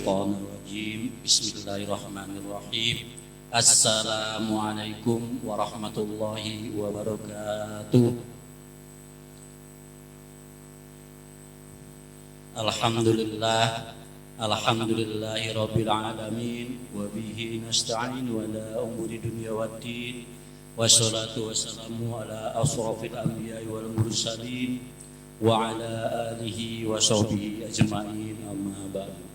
Minasyaitonirrajim. Bismillahirrahmanirrahim. Assalamualaikum warahmatullahi wabarakatuh. Alhamdulillahi rabbil alamin. Wa bihi nasta'in wa la umuri dunya waddin. Wassalatu wassalamu ala asrafil anbiya'i wal mursalin wa ala alihi wa sahbihi ajma'in, amma ba'du.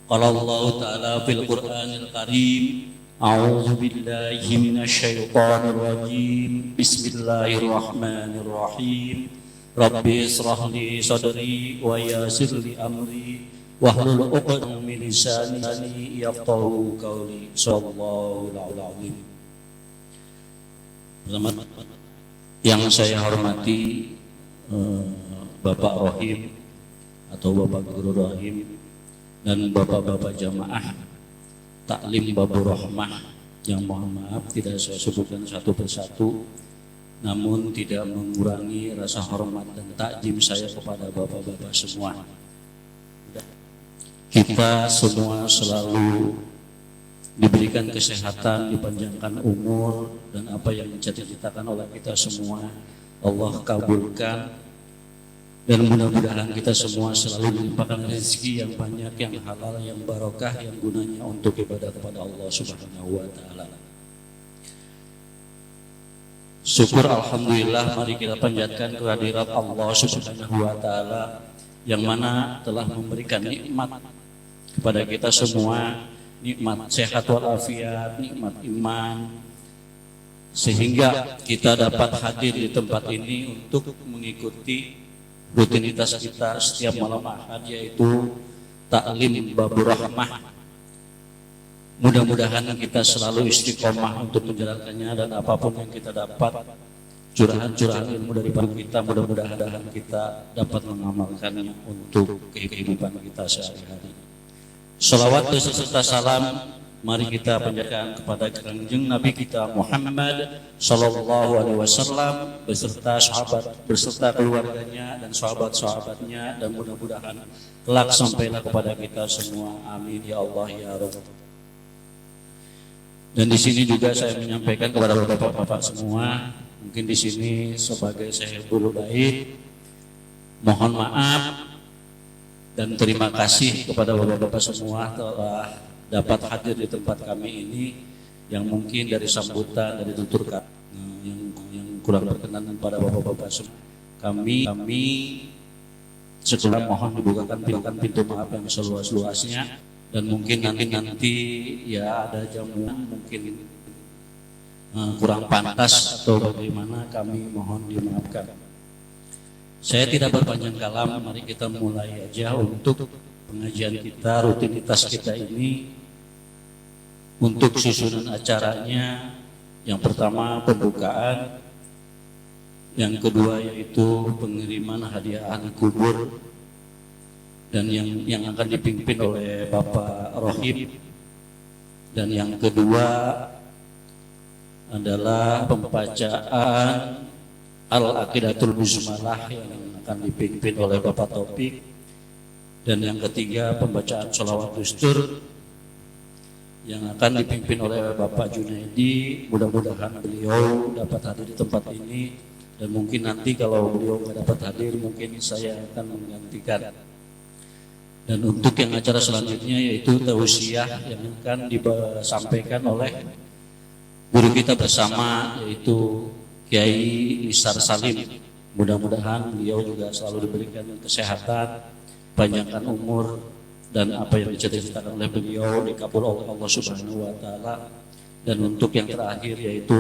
Qala Allah ta'ala fil Qur'anil Karim, a'udzu billahi minasyaitonir rajim. Bismillahirrahmanirrahim. Rabbi israh li sadri wa yassir li amri wahlul 'uqdatam min lisani yafqahu qawli. Sallallahu alaihi wasallam. Yang saya hormati Bapak Rohim atau Bapak Guru Rohim dan Bapak-bapak jamaah Taklim Babur Rahmah, yang mohon maaf tidak saya sebutkan satu persatu, namun tidak mengurangi rasa hormat dan takjim saya kepada bapak-bapak semua. Kita semua selalu diberikan kesehatan, dipanjangkan umur, dan apa yang dicita-citakan oleh kita semua Allah kabulkan. Dan mudah-mudahan kita semua selalu dilimpahkan rezeki yang banyak, yang halal, yang barokah, yang gunanya untuk ibadah kepada Allah Subhanahu wa Ta'ala. Syukur alhamdulillah, mari kita panjatkan kehadirat Allah Subhanahu wa Ta'ala yang mana telah memberikan nikmat kepada kita semua, nikmat sehat walafiat, nikmat iman, sehingga kita dapat hadir di tempat ini untuk mengikuti rutinitas kita setiap malam Ahad, yaitu Taklim Babur Rahmah. Mudah-mudahan kita selalu istiqomah untuk menjalankannya, dan apapun yang kita dapat, curahan-curahan ilmu dari kita, mudah-mudahan kita dapat mengamalkannya untuk kehidupan kita sehari-hari. Salawat beserta salam mari kita panjatkan kepada Kanjeng Nabi kita Muhammad sallallahu alaihi wasallam beserta sahabat, beserta keluarganya dan sahabat-sahabatnya, dan mudah-mudahan kelak sampailah kepada kita semua. Amin ya Allah ya Rabb. Dan di sini juga saya menyampaikan kepada bapak-bapak semua, mungkin di sini sebagai sahibul bait, mohon maaf dan terima kasih kepada bapak-bapak semua telah dapat hadir di tempat kami ini, yang mungkin dari sambutan, dari tutur kata yang kurang berkenan pada bapak-bapak semua. Kami segera mohon dibukakan pintu maaf yang seluas-luasnya, dan mungkin nanti ya ada jamuan mungkin kurang pantas atau bagaimana, kami mohon dimaafkan. Saya tidak berpanjang kalam, mari kita mulai aja untuk pengajian kita, rutinitas kita ini. Untuk susunan acaranya, yang pertama pembukaan, yang kedua yaitu pengiriman hadiah ahli kubur, dan yang akan dipimpin oleh Bapak Rohim, dan yang kedua adalah pembacaan Al-Aqidatul Muzmalah yang akan dipimpin oleh Bapak Taufik, dan yang ketiga pembacaan sholawat dustur yang akan dipimpin oleh Bapak Junaidi. Mudah-mudahan beliau dapat hadir di tempat ini, dan mungkin nanti kalau beliau tidak dapat hadir mungkin saya akan menggantikan. Dan untuk yang acara selanjutnya yaitu tausiah yang akan disampaikan oleh guru kita bersama, yaitu Kiai Nisar Salim. Mudah-mudahan beliau juga selalu diberikan kesehatan, panjangkan umur, dan apa yang dicita-citakan oleh beliau dikabul oleh Allah Subhanahu wa Ta'ala. Dan untuk yang terakhir yaitu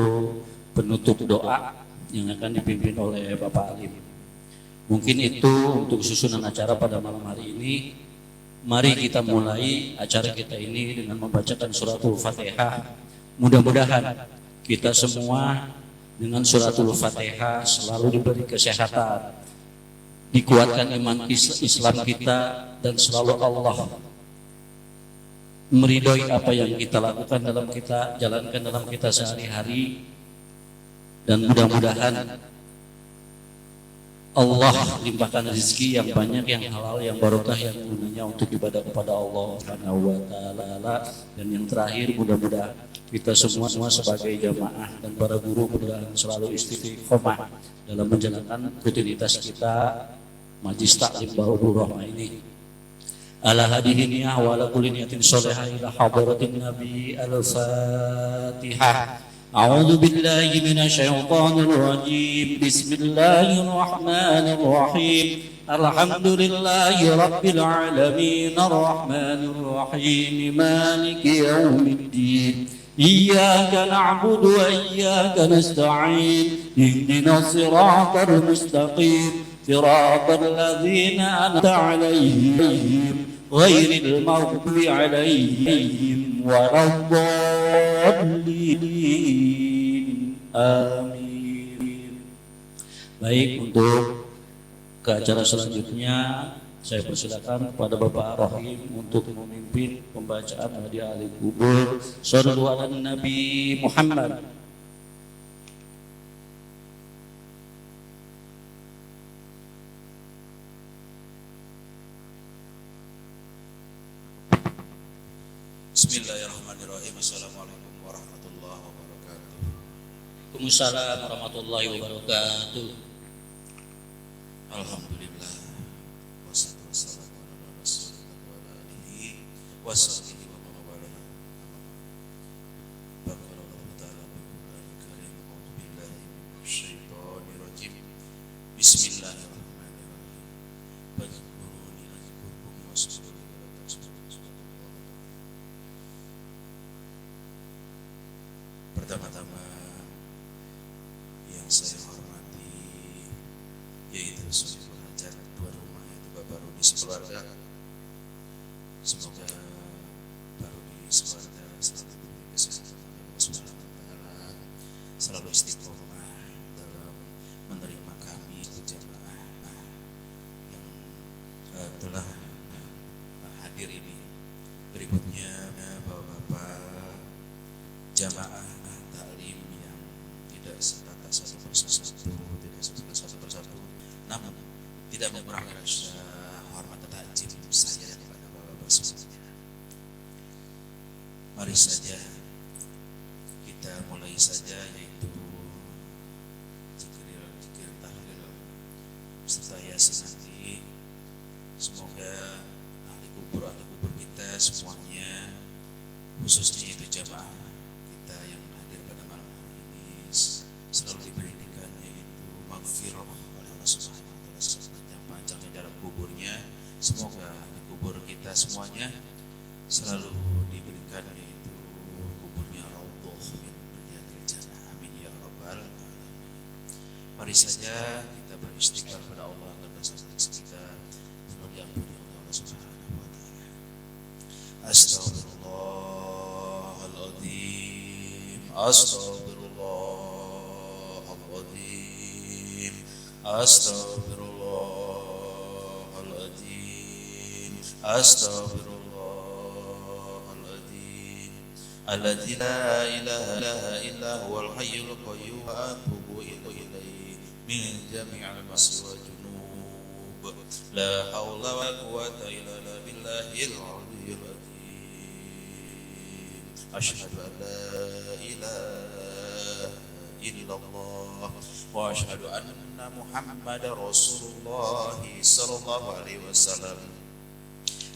penutup doa yang akan dipimpin oleh Bapak Alim. Mungkin itu untuk susunan acara pada malam hari ini. Mari kita mulai acara kita ini dengan membacakan suratul Fatihah. Mudah-mudahan kita semua dengan suratul Fatihah selalu diberi kesehatan, dikuatkan iman Islam kita, dan selalu Allah meridhoi apa yang kita lakukan dalam kita jalankan dalam kita sehari-hari. Dan mudah-mudahan Allah limpahkan rezeki yang banyak, yang halal, yang barokah, yang gunanya untuk ibadah kepada Allah Subhanahu wa taala. Dan yang terakhir, mudah-mudahan kita semua sebagai jamaah dan para guru mudah-mudahan selalu istiqomah dalam menjalankan rutinitas kita majlis taklim Bahru Rahmah ini. Ala hadihi niyah wa ala kulli niyatin sholihah ila hadratin nabi al-fatihah. أعوذ بالله من الشيطان الرجيم بسم الله الرحمن الرحيم الحمد لله رب العالمين الرحمن الرحيم مالك يوم الدين إياك نعبد وإياك نستعين اهدنا الصراط المستقيم صراط الذين أنعمت عليهم غير المغضوب عليهم ولا الضالين. Amin. Baik, untuk ke acara selanjutnya saya persilakan kepada Bapak Rohim untuk memimpin pembacaan hadiah ahli kubur. Shallu ala Nabi Muhammad. Bismillahirrahmanirrahim. Assalamualaikum warahmatullahi wabarakatuh. Waalaikumsalam warahmatullahi wabarakatuh. Alhamdulillah. Wassalatu wassalamu ala Rasulillah wa ala alihi wa sahbihi wa man wala. Barakallahu ta'ala bil Qur'anil Karim. A'udzu billahi minasy syaithanir rajim. Bismillahirrahmanirrahim. Fadhkuruni azkurkum waskuruni wa la taskurun. Pertama-tama yang saya hormati yaitu Sahibul Hajat tuan rumah, yaitu Bapak Rudi sekeluarga. Semoga Pak Rudi sekeluarga selalu diberi kesehatan oleh Allah Subhanahu wa taala, selalu istiqomah dalam menerima kami jemaah yang telah hadir ini. Berikutnya Bapak-bapak jamaah taklim yang tidak sebatas satu persatu, tidak sebatas satu persatu, namun tidak mengurangi rasa hormat dan takjub saya kepada bapak-bapak semuanya. Mari saja kita mulai saja, yaitu zikir tahlil serta yasin nanti. Semoga ahli kubur kita semuanya, khususnya itu jamaah kita yang hadir pada malam hari ini, selalu diberikan yaitu maghfirah oleh Allah Subhanahu wa taala sepanjang-panjangnya dalam kuburnya. Semoga di kubur kita semuanya selalu diberikan yaitu kuburnya raudhah min riyadil jannah. Amin ya rabbal alamin. Mari saja kita beristighfar kepada Allah agar dosa-dosa kita selalu diampuni oleh Allah Subhanahu wa taala. Astaghfirullahaladzim, astaghfirullahaladzim, astaghfirullahaladzim, astaghfirullahaladzim. Alladzi la ilaha illa huwal hayyul qayyum wa atubu ilaihi min jami'il masri wa junub. La haula wa la quwwata illa billahil aliyyil azim. Asyhadu an la ilaha illallah wa asyhadu anna Muhammadar Rasulullah sallallahu alaihi wasallam.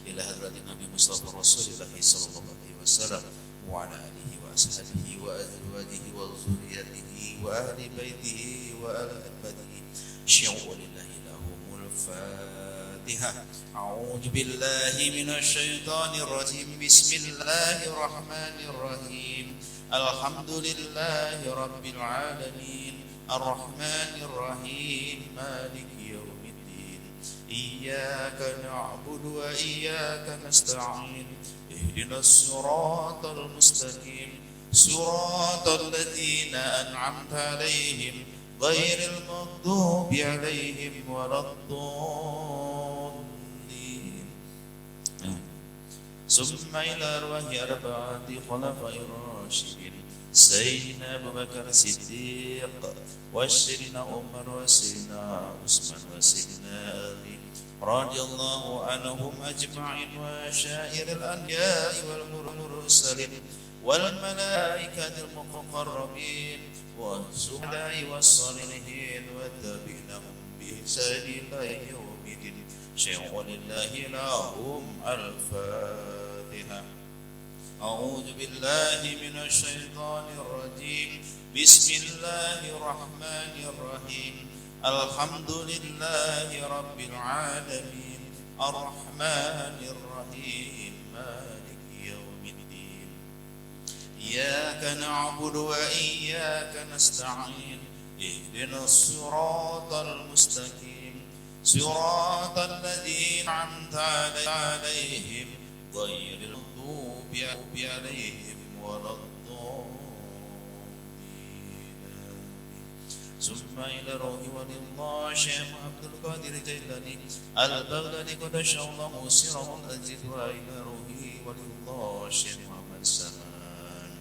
Ila hadratin Nabi Mustafa Rasulullah sallallahu alaihi wasallam wa ala alihi wa ashabihi wa azwajihi wa dzurriyyatihi wa ahli baitihi wa ala abadihi syu'u lillahi lahumul fatihah. A'udzu billahi minasy syaithanir rajim. Bismillahir rahmanir rahim. Alhamdulillahi rabbil alamin. Ar-rahmanir rahim. Maliki yaumiddin. Iyyaka na'budu wa iyyaka nasta'in. Ihdinas siratal mustaqim. Siratal ladzina an'amta 'alaihim ghairil maghdubi 'alaihim waladdallin. Summa ila arwahi arba'ati khulafa'ir rasyidin سيدنا أبو بكر الصديق وسيدنا عمر وسيدنا عثمان وسيدنا علي رضي الله عنهم أجمعين وشائر الأنبياء والمرسلين والملائكة المقربين والزهداء والصالحين والتابعين لهم بإحسان إلى يوم الدين شيخ لله لهم الفاتحة. أعوذ بالله من الشيطان الرجيم بسم الله الرحمن الرحيم الحمد لله رب العالمين الرحمن الرحيم مالك يوم الدين إياك نعبد وإياك نستعين اهدنا الصراط المستقيم صراط الذين أنعمت عليهم غير المغضوب عليهم ولا الضالين. ثم إلى روح ولي الله شيخ عبد القادر الجيلاني البغدادي قدس الله سره العزيز وإلى روحه ولي الله شيخ محمد سمان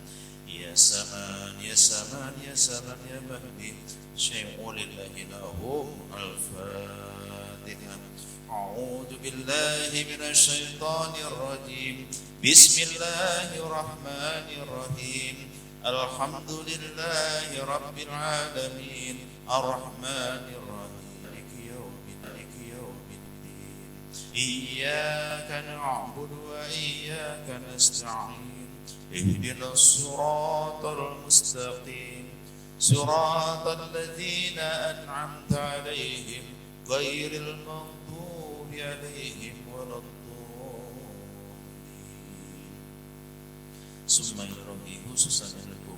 يا سمان يا سمان يا سمان يا مهدي شيخ لله لهم الفاتحة. أعوذ بالله من الشيطان الرجيم بسم الله الرحمن الرحيم الحمد لله رب العالمين الرحمن الرحيم مالك يوم الدين إياك نعبد وإياك نستعين اهدنا الصراط المستقيم صراط الذين أنعمت عليهم غير المغضوب عليهم ولا الضالين. ثم إلى ربه خصوصا إلى القبور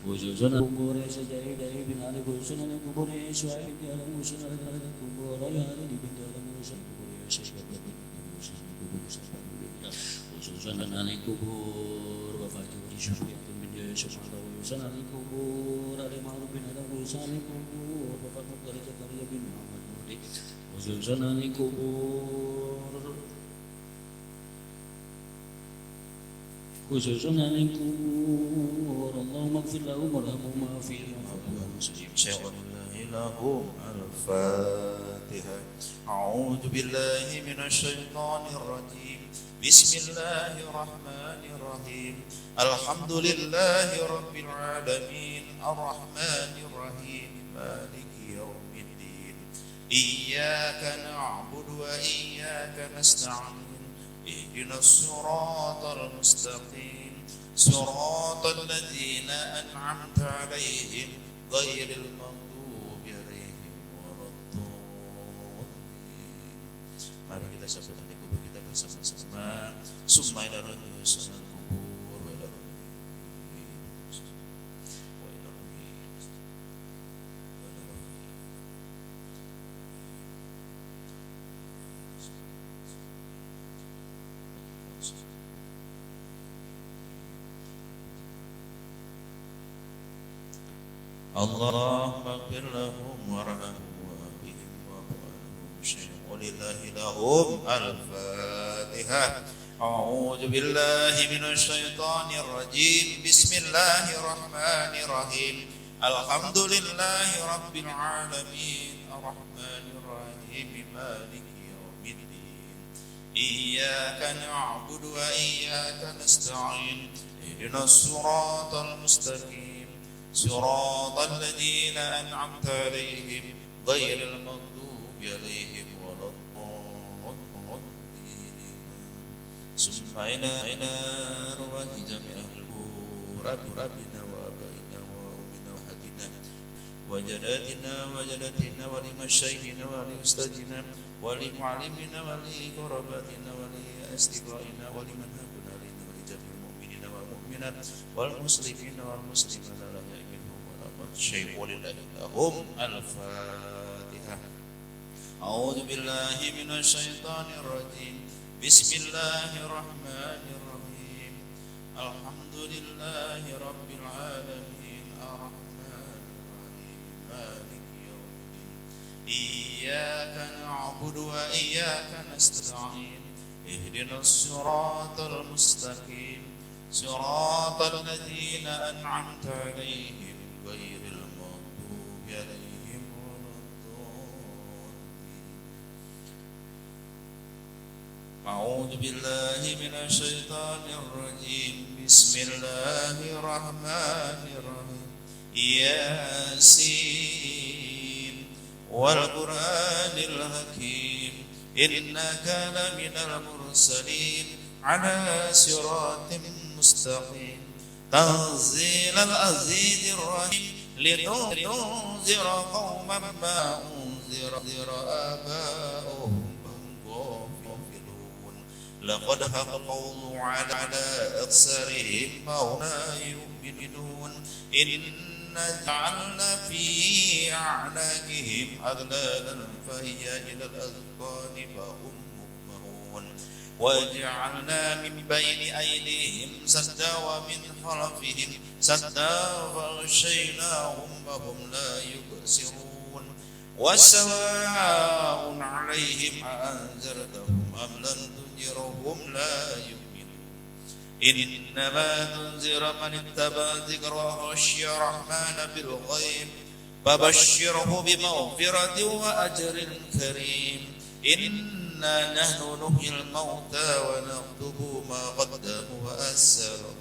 وجوزنا القبور سجاي داي بن علي وجوزنا القبور شوائب يا وجوزنا القبور يا علي بن علي وجوزنا القبور شجاي وجوزنا القبور وفاجر شوائب من شجاع وجوزنا القبور علي معروف بن علي وجوزنا القبور وفاجر درجة درجة بن محمد وجوزنا القبور وجوزنا القبور اللهم اغفر لهم وارحمهما فيهم سجيب شيخ الله لهم الفاتحة. أعوذ بالله من الشيطان الرجيم بسم الله الرحمن الرحيم الحمد لله رب العالمين الرحمن الرحيم مالك يوم الدين إياك نعبد وإياك نستعين اهدنا الصراط المستقيم صراط الذين أنعمت عليهم غير المغضوب عليهم ولا الضالين. Mari kita sampaikan di kubur kita bersama-sama. Summa ila rabbil kubur wa ila اللهم اغفر لهم وارحمهم وبهم وابوهم شيء ولله لهم الفاتحة. أعوذ بالله من الشيطان الرجيم بسم الله الرحمن الرحيم الحمد لله رب العالمين الرحمن الرحيم مالك يوم الدين إياك نعبد وإياك نستعين اهدنا الصراط المستقيم صراط الذين أنعمت عليهم غير المغضوب عليهم ولا الضالين. ثم إلى رواه جميع القبور ربنا وآبائنا وأمنا وحدنا وجداتنا وجدتنا ولمشايخنا ولأستاذنا ولمعلمنا ولقرباتنا ولأصدقائنا ولمن هبنا لنا ولجميع المؤمنين والمؤمنات والمسلمين والمسلمات شيء ولله لهم الفاتحة. أعوذ بالله من الشيطان الرجيم بسم الله الرحمن الرحيم الحمد لله رب العالمين الرحمن الرحيم مالك يوم الدين إياك نعبد وإياك نستعين اهدنا الصراط المستقيم صراط الذين أنعمت عليهم غير المغضوب عليهم ولا الضالين. أعوذ بالله من الشيطان الرجيم بسم الله الرحمن الرحيم ياسين والقرآن الحكيم إنك لمن المرسلين على صراط مستقيم تنزيل العزيز الرحيم لتنذر قوما ما أنذر آباؤهم لقد حق القول على أكثرهم فهم لا يؤمنون إنا جعلنا في أعناقهم أغلالا فهي إلى الأذقان فهم مقمحون وجعلنا من بين أيديهم سدا ومن خلفهم سدا فغشيناهم فهم لا يبصرون وسواء عليهم أأنذرتهم أم لم تنذرهم لا يؤمنون إنما تنذر من اتبع ذكر وخشي الرحمن بالغيب فبشره بمغفرة وأجر كريم إنا نحن نحيي الموتى ونكتب ما قدموا وآثارهم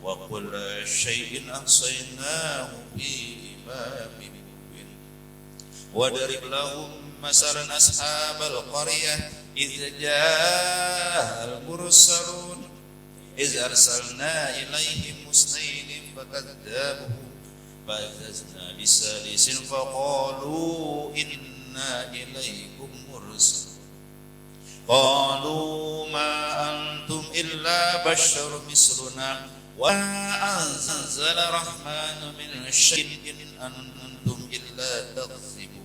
وكل شيء أحصيناه في إمام مبين واضرب لهم مثلا أصحاب القرية إذ جاء المرسلون إذ أرسلنا إليهم اثنين فكذبوه فعززنا بثالث فقالوا إنا إليكم مرسلون قالوا ما أنتم إلا بشر مثلنا وما أنزل الرحمن من شيء إن أنتم إلا تكذبون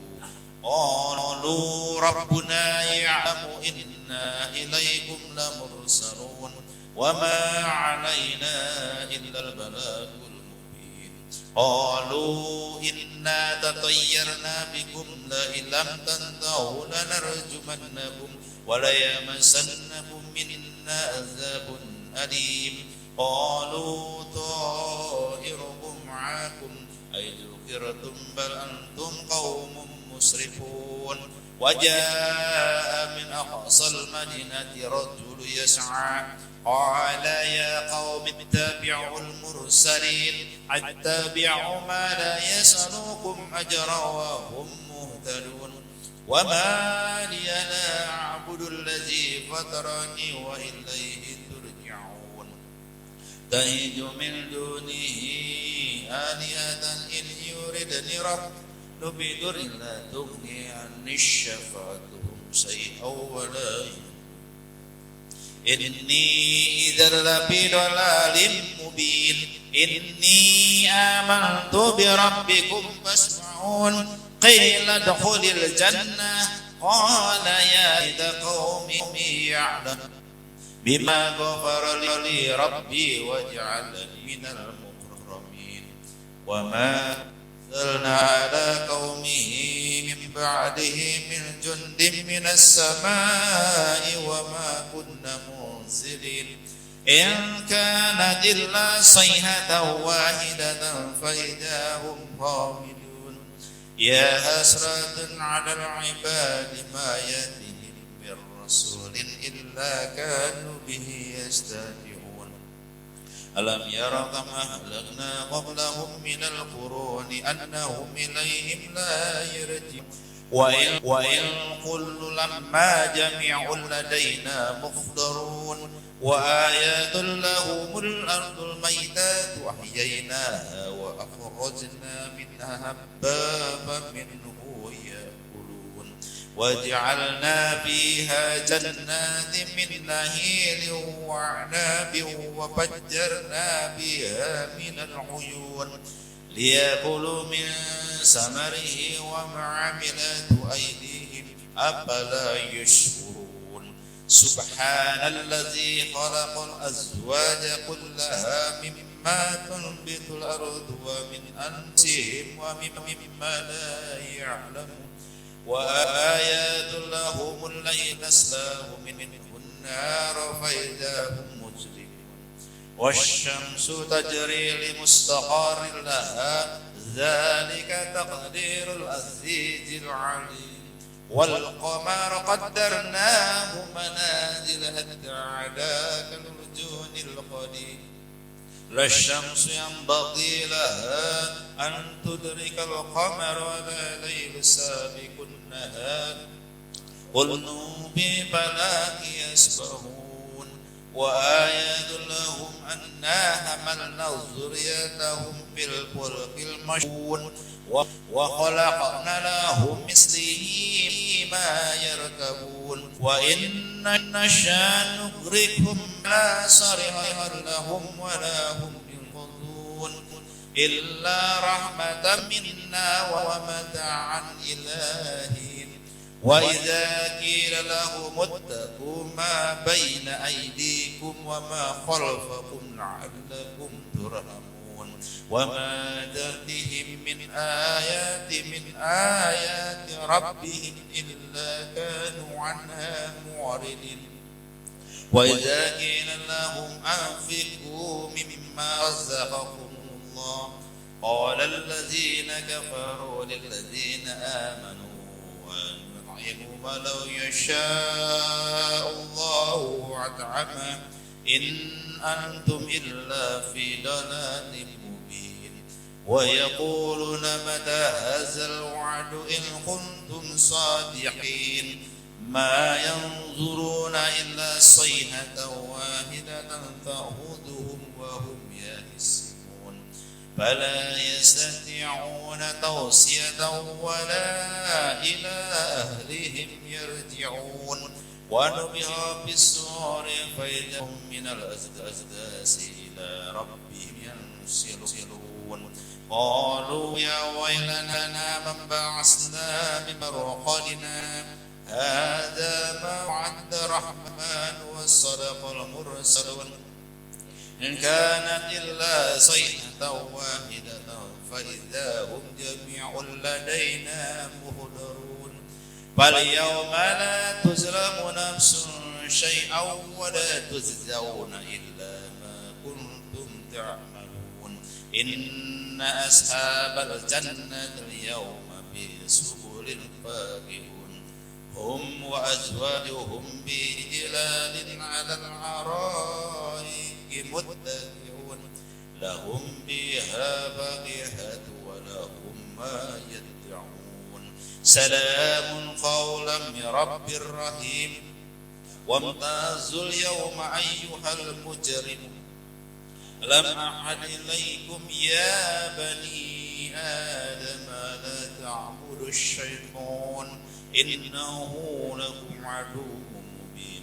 قالوا ربنا يعلم إنا إليكم لمرسلون وما علينا إلا البلاغ المبين قالوا إنا تطيرنا بكم لئن لم تنتهوا لنرجمنكم وليمسنكم منا عذاب أليم قالوا طائركم معكم أي ذكرتم بل أنتم قوم مسرفون وجاء من أقصى المدينة رجل يسعى قال يا قوم اتبعوا المرسلين اتبعوا ما لا يسألكم أجرا وهم مهتدون وما لي لا أعبد الذي فطرني وإليه ترجعون تهج من دونه آلهة إن يردني رب بضر لا تغني عني شفاعتهم شيئا ولا إني إذا لفي ضلال مبين إني آمنت بربكم فاسمعون قيل ادخل الجنة قال يا ليت قومي يعلم بما غفر لي ربي وجعلني من المكرمين وما أرسلنا على قومه من بعده من جند من السماء وما كنا منزلين إن كانت إلا صيحة واحدة فإذا هم خامدون يا حسرة على العباد ما يأتيهم من رسول إلا كانوا به يستهزئون ألم يروا كما أهلكنا قبلهم من القرون أنهم إليهم لا يرجعون وإن كل لما جميع لدينا محضرون وآيات لهم الأرض الميتات وأحييناها وأخرجنا منها حبابا منه يأكلون وجعلنا فيها جنات من نخيل وأعناب وفجرنا بها من العيون ليأكلوا من ثمره وما عملت أيديهم أفلا يشكرون Subhanalladzi khalaqal azwaja kullaha mimma tunbitul ardu wa min anfusihim wa mimma la ya'lamun wa ayatul lahumul laylu naslahu minhun nar fa idahum mujrimun wasyamsu tajri limustaqarrin laha dzalika taqdirul azizil alim والقمر قدرناه منازل حتى عدا كالعرجون القديم لا الشمس ينبغي لها أن تدرك القمر ولا الليل سابق النهار كل بفلك يسبحون وآيات لهم أنا حملنا ذريتهم في الفلك المشحون وخلقنا لهم مثله ما يركبون وإن نشاء نغرقهم لا صرخ لهم ولا هم ينقذون إلا رحمة منا ومتاعا إلى حين وإذا قيل لهم اتقوا ما بين أيديكم وما خلفكم لعلكم ترحمون وما تأتيهم من آيات ربهم إلا كانوا عنها معرضين وإذا قيل لهم أنفقوا مما رزقكم الله قال الذين كفروا للذين آمنوا ونطعم ما لو يشاء الله أطعمه إن أنتم إلا في ضلال مبين ويقولون متى هذا الوعد إن كنتم صادقين ما ينظرون إلا صيحة واحدة تأخذهم وهم يئسون فلا يستطيعون توصية ولا إلى أهلهم يرجعون ونبغى بالسور فإذا هم من الأجداث إلى ربهم ينسلون قالوا يا ويلنا من بعثنا من مرقدنا هذا ما وعد الرحمن وصدق المرسلون إن كانت إلا صيحة واحدة فإذا هم جميع لدينا محضرون فاليوم لا تظلم نفس شيئا ولا تجزون إلا ما كنتم تعملون إن أصحاب الجنة اليوم في سبل فاكهون هم وأزواجهم بظلال على الأرائك متكئون لهم فيها فاكهة ولهم ما يدعون سلام قولا من رب رحيم وامتازوا اليوم أيها المجرمون ألم أعهد إليكم يا بني آدم لا تعبدوا الشيطان إنه لكم عدو مبين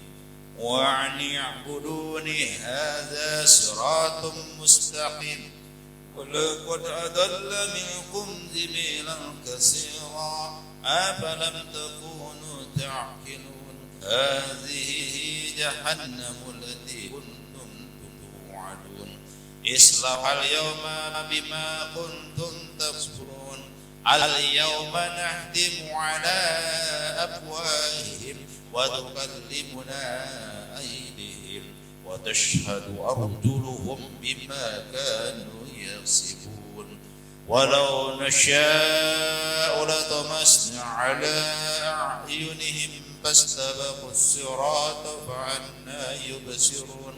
وأن اعبدوني هذا صراط مستقيم ولقد أضل منكم جبلا كثيرا أفلم تكونوا تعقلون هذه جهنم التي كنتم توعدون اصلوها اليوم بما كنتم تكفرون اليوم نختم على أفواههم وتكلمنا أيديهم وتشهد أرجلهم بما كانوا يكسبون ولو نشاء لطمسنا على أعينهم فاستبقوا الصراط فعنا يبصرون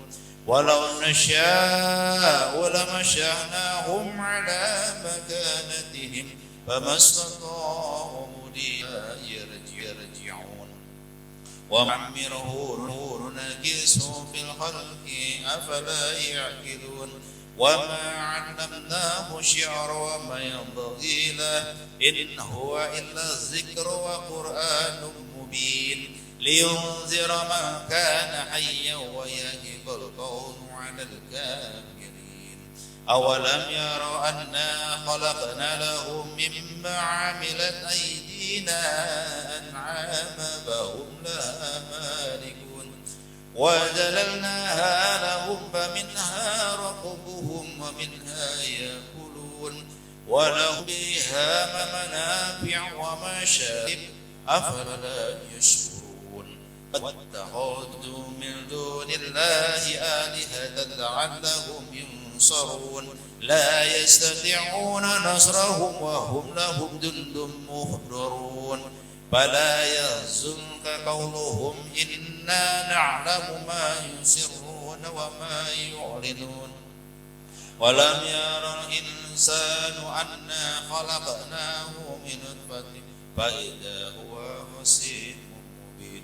ولو نشاء لمشيناهم على مكانتهم فما استطاعوا مضيا يرجعون ومعمره نور نكسه في الخلق أفلا يعقلون وما علمناه الشعر وما ينبغي له إن هو إلا ذكر وقرآن مبين لينذر من كان حيا ويهب القول على الكافرين أولم يروا أنا خلقنا لهم مما عملت أيدينا أنعاما فهم لها مالكون وَذَلَلْنَاهَا لَهُمْ فَمِنْهَا رَكُوبُهُمْ وَمِنْهَا يَأْكُلُونَ وَلَهُمْ فِيهَا مَنَافِعُ وَمَشَارِبُ أَفَلَا يَشْكُرُونَ وَاتَّخَذُوا مِن دُونِ اللَّهِ آلِهَةً لَعَلَّهُمْ يُنصَرُونَ لَا يَسْتَطِيعُونَ نَصْرَهُمْ وَهُمْ لَهُمْ جُندٌ مُّحْضَرُونَ فَلَا يَحْزُنكَ قَوْلُهُمْ إِنَّا نَعْلَمُ مَا يُسِرُّونَ وَمَا يُعْلِنُونَ وَلَمْ يَرَ الْإِنسَانُ أَنَّا خَلَقْنَاهُ مِنْ نُطْفَةٍ فَإِذَا هُوَ خَصِيمٌ مُّبِينٌ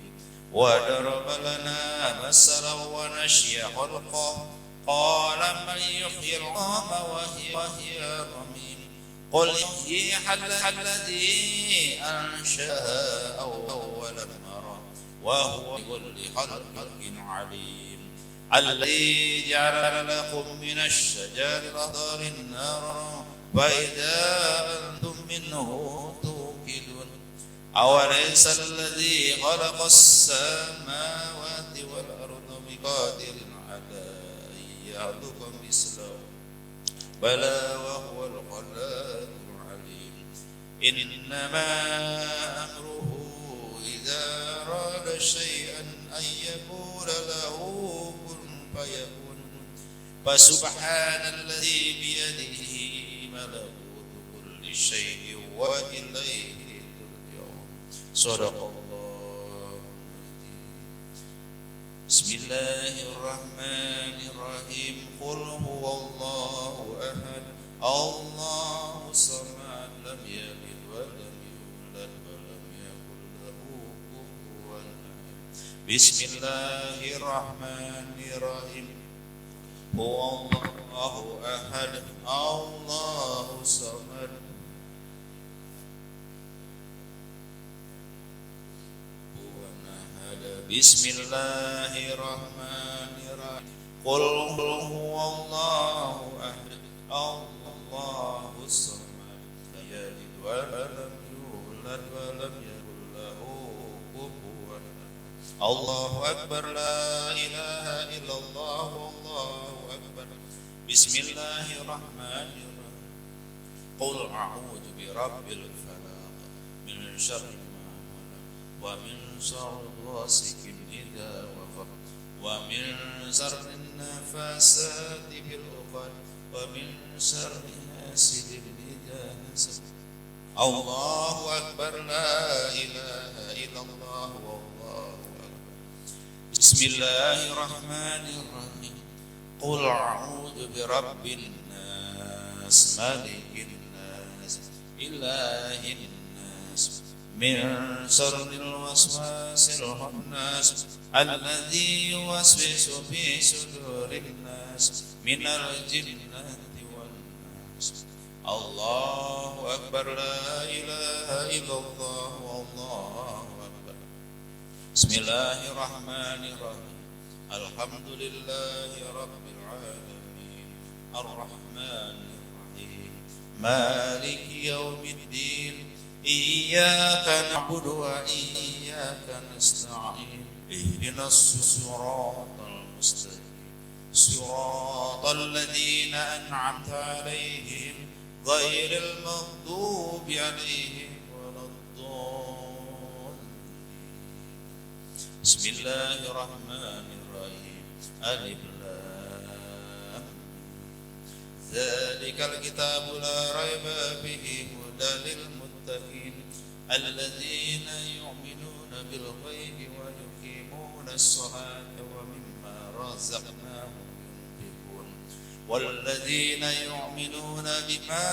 وَضَرَبَ لَنَا مَثَلًا وَنَسِيَ خَلْقَهُ قَالَ مَنْ يُحْيِي الْعِظَامَ وَهِيَ رَمِيمٌ قُلْ يُحْيِيهَا الَّذِي أَنشَأَهَا أَوَّلَ مَرَّةٍ وَهُوَ بِكُلِّ خَلْقٍ عَلِيمٌ الَّذِي جَعَلَ لَكُم مِّنَ الشَّجَرِ الْأَخْضَرِ نَارًا فَإِذَا أَنتُم مِّنْهُ تُوقِدُونَ أَوَلَيْسَ الَّذِي خَلَقَ السَّمَاوَاتِ وَالْأَرْضَ بِقَادِرٍ عَلَىٰ أَن يَخْلُقَ مِثْلَهُم بَلَىٰ وَهُوَ الْخَلَّاقُ الْعَلِيمُ إِنَّمَا أَمْرُهُ إِذَا أَرَادَ شَيْئًا أَن يَقُولَ لَهُ كُن فَيَكُونُ فَسُبْحَانَ الَّذِي بِيَدِهِ مَلَكُوتُ كُلِّ شَيْءٍ وَإِلَيْهِ تُرْجَعُونَ صدق الله. بسم الله الرحمن الرحيم قل هو الله أحد الله الصمد لم يلد ولم يولد ولم يكن له كفوا أحد. بسم الله الرحمن الرحيم هو الله أحد الله الصمد بسم الله الرحمن الرحيم قل هو الله أحد الله الصمد لم يلد ولم يولد ولم يكن له كفوا أحد. الله أكبر لا إله إلا الله والله أكبر. بسم الله الرحمن الرحيم قل أعوذ برب الفلق من شر ما خلق ومن شر غاسق إذا وقب ومن شر النفاثات في العقد ومن شر حاسد إذا حسد. الله أكبر لا إله إلا الله والله أكبر. بسم الله الرحمن الرحيم قل أعوذ برب الناس ملك الناس إله الناس من شر الوسواس الخناس الذي يوسوس في صدور الناس من الجنة والناس. الله أكبر لا إله إلا الله والله أكبر. بسم الله الرحمن الرحيم الحمد لله رب العالمين الرحمن الرحيم مالك يوم الدين إياك نعبد وإياك نستعين اهدنا الصراط المستقيم صراط الذين أنعمت عليهم غير المغضوب عليهم ولا الضالين. بسم الله الرحمن الرحيم ألف لام ذلك الكتاب لا ريب فيه هدى للمتقين الذين يؤمنون بالغيب ويقيمون الصلاة ومما رزقناهم ينفقون والذين يؤمنون بما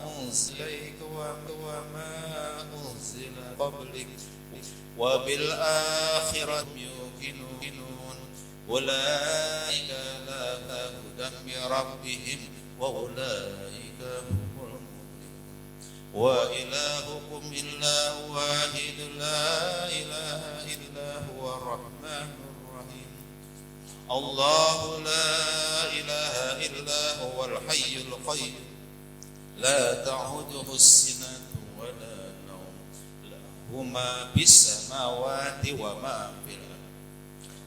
أنزل إليك وما أنزل قبلك وبالآخرة يوقنون أولئك على هدى من ربهم وأولئك هم المفلحون. وإلهكم إله واحد لا إله إلا هو الرحمن الرحيم الله لا إله إلا هو الحي القيوم لا تعوده السنة ولا نوم له ما في السماوات وما في الأرض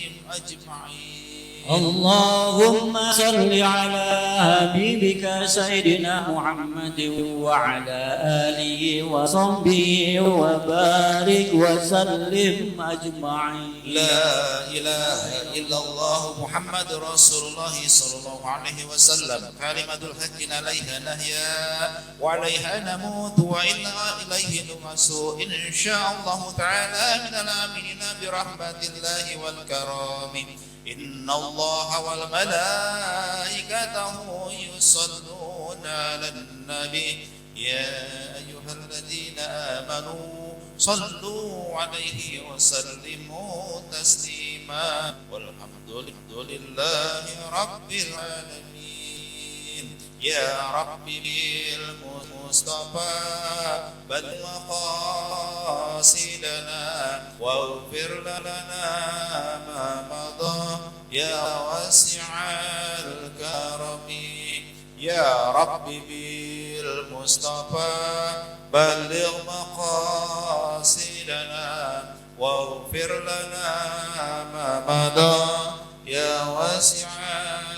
وسلم أجمعين. اللهم صل على حبيبك سيدنا محمد وعلى آله وصحبه وبارك وسلم أجمعين. لا إله إلا الله محمد رسول الله صلى الله عليه وسلم كلمة الحق عليها نهيا وعليها نموت وإلا إليه نبعث إن شاء الله تعالى من الآمنين برحمة الله والكرام. إن الله والملائكته يصلون على النبي يا أيها الذين آمنوا صلوا عليه وسلموا تسليما والحمد لله رب العالمين. يا رب بالمصطفى بلغ مقاصدنا واغفر لنا ما مضى يا واسع الكرم. يا رب بالمصطفى بلغ مقاصدنا واغفر لنا ما مضى يا واسع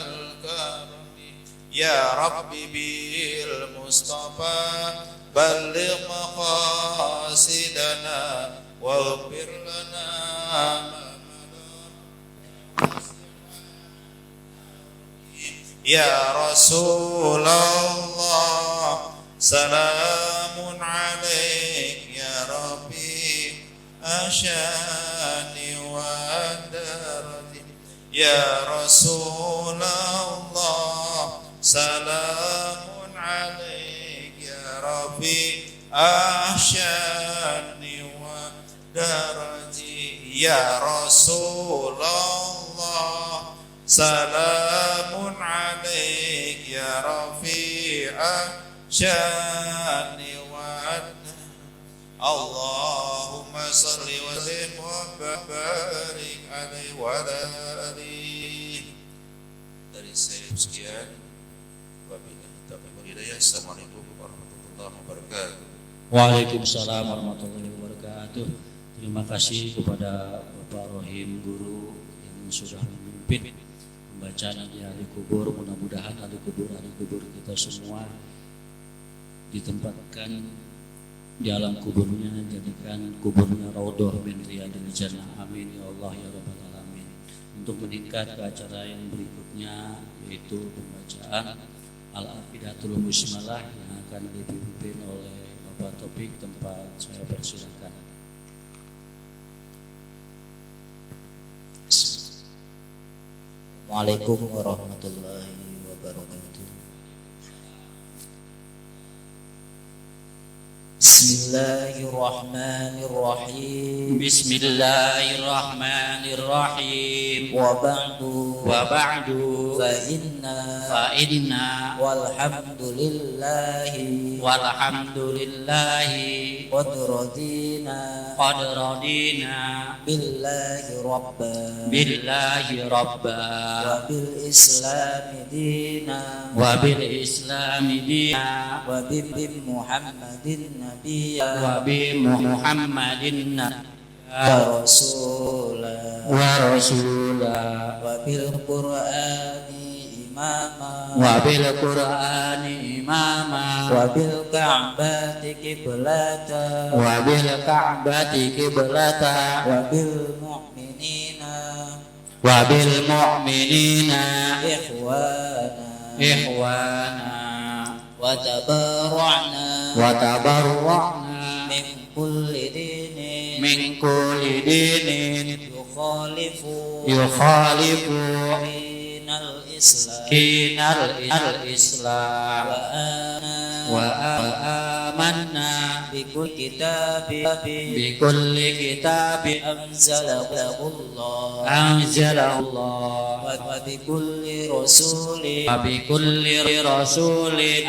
الكرم. يا رب بالمصطفى بلغ مقاصدنا واغفر لنا ما مضى. يا رسول الله سلام عليك يا ربي أشاني ودرتي. يا رسول الله سلام عليك يا ربي أشاني ودرتي. يا رسول الله سلام عليك يا رفيع شاني وعدنا. اللهم صل وسلم وبارك عليه وعلى آله. Dari saya sekian. Wabillahi taufiq wal hidayah. Assalamualaikum warahmatullahi wabarakatuh. Waalaikumsalam warahmatullahi wabarakatuh. Terima kasih kepada Bapak Rohim Guru yang sudah memimpin pembacaan di ahli kubur. Mudah-mudahan ahli kubur kita semua ditempatkan di alam kuburnya, jadikan kuburnya raudhah min riyadil jannah. Amin ya Allah ya rabbal alamin. Untuk meningkat ke acara yang berikutnya, yaitu pembacaan Al-Aqidatul Musmalah yang akan dipimpin oleh Bapak Topik. Tempat saya persilakan. Assalamualaikum warahmatullahi wabarakatuh. Bismillahirrahmanirrahim. Bismillahirrahmanirrahim. Wa ba'du fa inna walhamdulillahi qad radina billahi rabba wa bil islami dina wa bi Muhammadin nabiyya Wa bi Muhammadin wa rasula wa bil qur'ani imama wa bil Qur'ani imama wa bil ka'bati qiblata wa bil Ka'bati qiblata wa bil mu'minina ikhwana wa tabarra'na min kulli dinin yukhalifu dinal islam wa amanna bi kulli kitabin anzalahu Allah wa bi kulli rasulin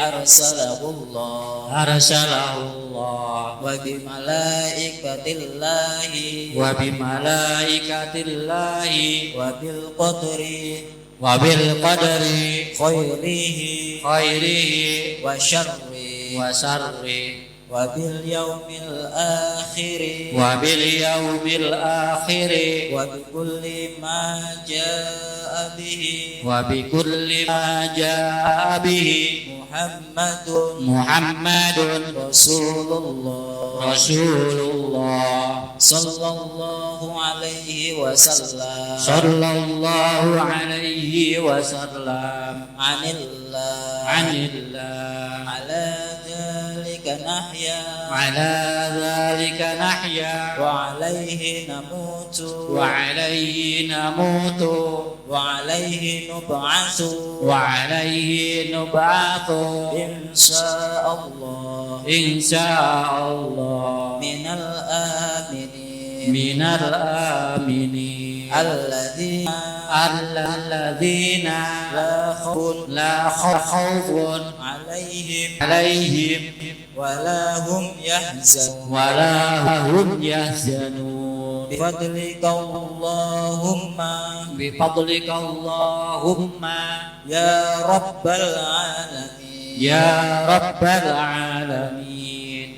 arsalahu Allah wa bi malaikatillahi wa bil qadri khairihi wa syarri وباليوم الآخر وباليوم الآخر وبكل ما جاء به وبكل ما جاء به محمد رسول الله صلى الله عليه وسلم صلى الله عليه وسلم عن الله على ذلك نحيا وعليه نموت وعليه نبعث إن شاء الله من الآمنين الذين لا خوف عليهم ولا هم يحزنون بفضلك اللهم يا رب العالمين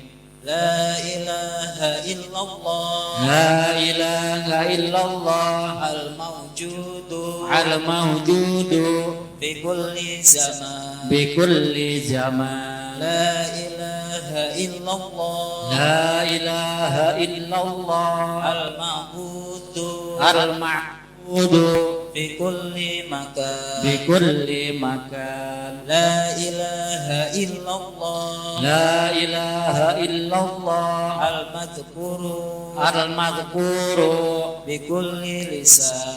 لا إله إلا الله الموجود بكل زمان لا إله إلا الله المعبود بكل مكان لا إله إلا الله المذكور بكل لسان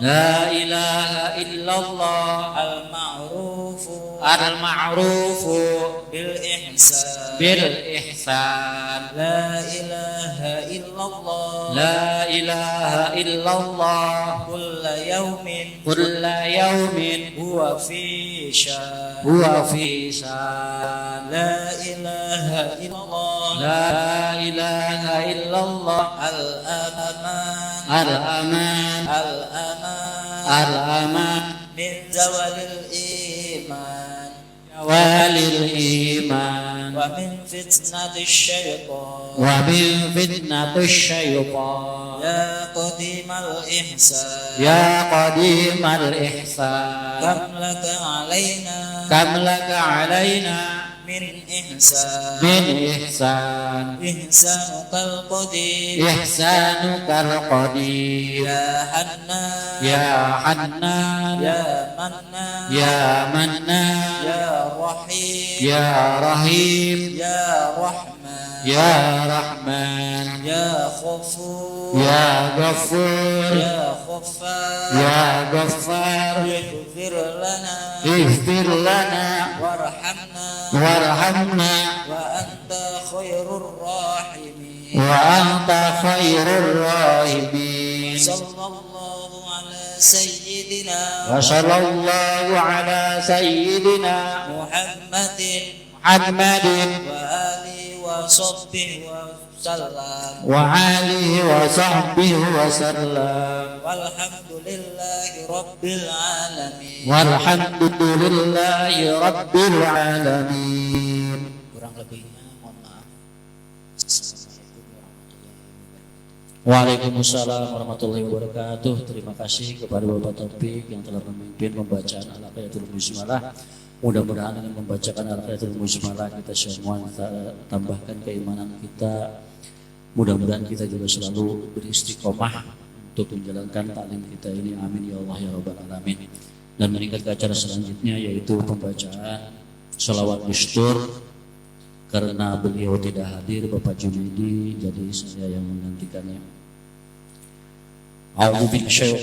لا إله إلا الله المعروف بالإحسان لا إله إلا الله كل يوم هو في شان لا إله إلا الله الأمان من زوال الإيمان ومن فتنة الشيطان يا قديم الإحسان كم لك علينا من إحسان إحسانك القدير يا حنان يا منان يا رحيم يا رحمن يا غفور يا غفار اغفر لنا وارحمنا وأنت خير الراحمين وصلى الله على سيدنا محمد وآله وصحبه وسلم والحمد لله رب العالمين. Kurang lebihnya mohon maaf. Waalaikumsalam warahmatullahi wabarakatuh. Terima kasih kepada Bapak Taufik yang telah memimpin pembacaan Al-Haqiqatul Mujmalah. Mudah-mudahan dengan membacakan Al-Haqiqatul Mujmalah kita semua tambahkan keimanan kita. Mudah-mudahan kita juga selalu beristiqomah untuk menjalankan taklim kita ini. Amin ya Allah ya Rabbal Alamin. Dan meningkat ke acara selanjutnya yaitu pembacaan sholawat Gustur. Karena beliau tidak hadir Bapak Junaidi, jadi saya yang menggantikannya. A'udzu billahi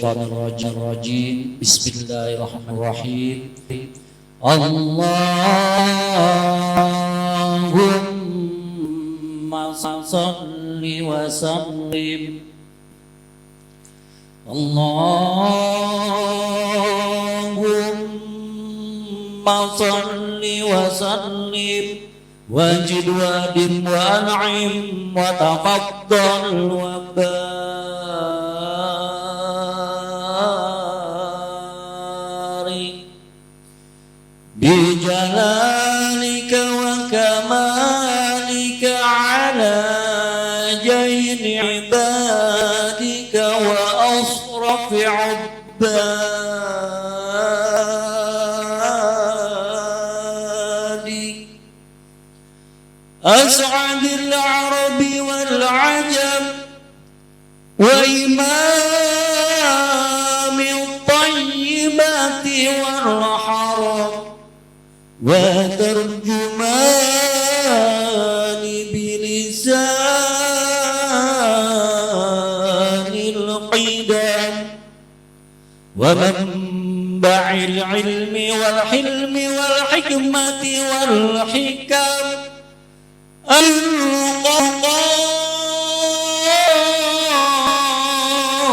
rajim. Bismillahirrahmanirrahim. Allahumma shalli wa sallim. Allahumma shalli wa sallim. Wajid wadim wa an'im wa taqaddal wa barik بجلالك وكمالك على جين عبادك وأصرف عبادك أسعد العرب والعجم وإمام الطيبات والحرم وترجمان بلسان القدم ومنبع العلم والحلم والحكمة والحكم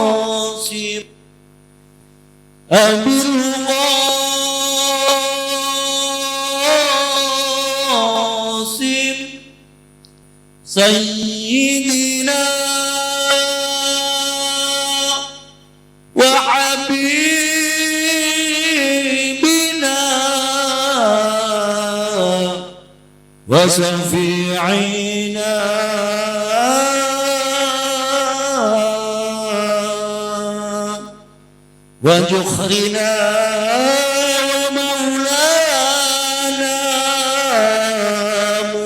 القاسم أبي القاسم سيدنا وحبيبنا وشفيعنا وجخرنا ومولانا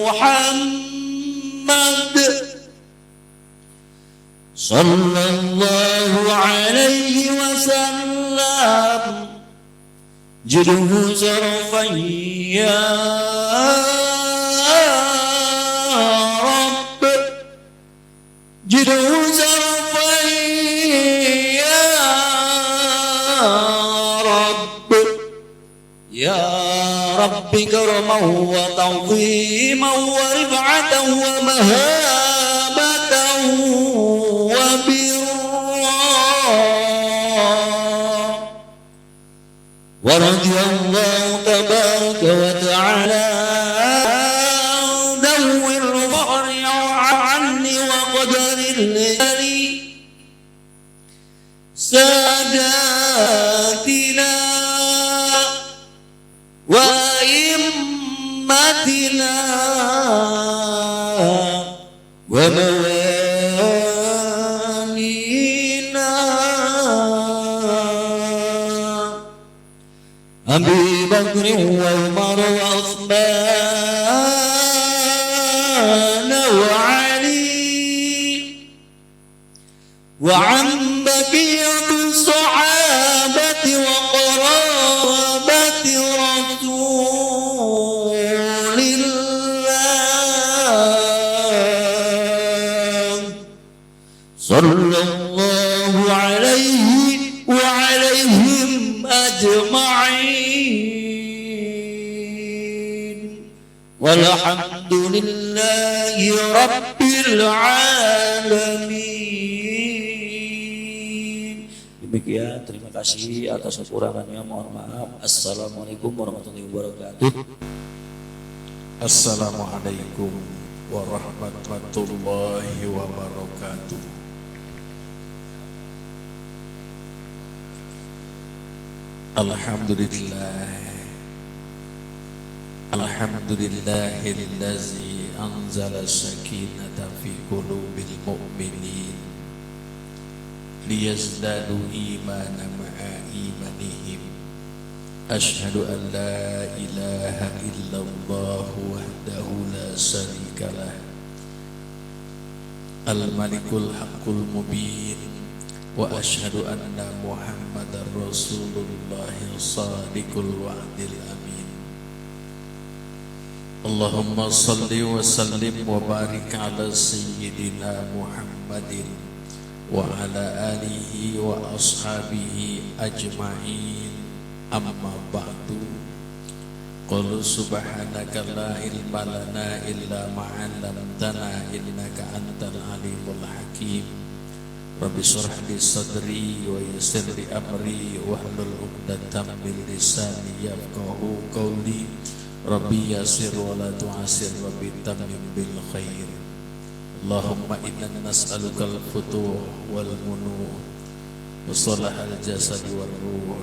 محمد صلى الله عليه وسلم جده شرفا يا رب جده شرفا يا رب يا رب كرما وتعظيما ورفعة ومهابة ورضي الله تبارك وتعالى ذوي الفخر عني وقدر الليالي ساداتنا وأئمتنا وموالينا أبي بكر وعمر وعثمان وعلي وعن بقية الصحابة وقرابة رسول الله صلى الله عليه وعليهم أجمعين والحمد لله رب العالمين. Demikian, terima kasih atas kekurangannya, mohon maaf. Assalamualaikum warahmatullahi wabarakatuh. Assalamualaikum warahmatullahi wabarakatuh. Alhamdulillahillazi anzala sakinata fi qulubil mu'minin liyazdadu imanan ma'a imanihim. Ashhadu an la ilaha illallah wahdahu la syarika lah, al-malikul haqqul mubin, wa ashhadu anna muhammadar rasulullah sadiqul wa'dil amin. Allahumma salli wa sallim wa barik ala sayyidina Muhammadin wa ala alihi wa ashabihi ajma'in, amma ba'du. Qul subhanaka la ilma lana illa ma 'allamtana innaka antal alimul hakim. Rabbi shrah li sadri wa yassir li amri wahlul 'uqdatam min lisani yafqahu qawli. Rabbi yassir wa la tu'assir wa bitamim bil khair. Allahumma inna nas'aluka al-futuh wal munuh wa salahal jasad wal ruh.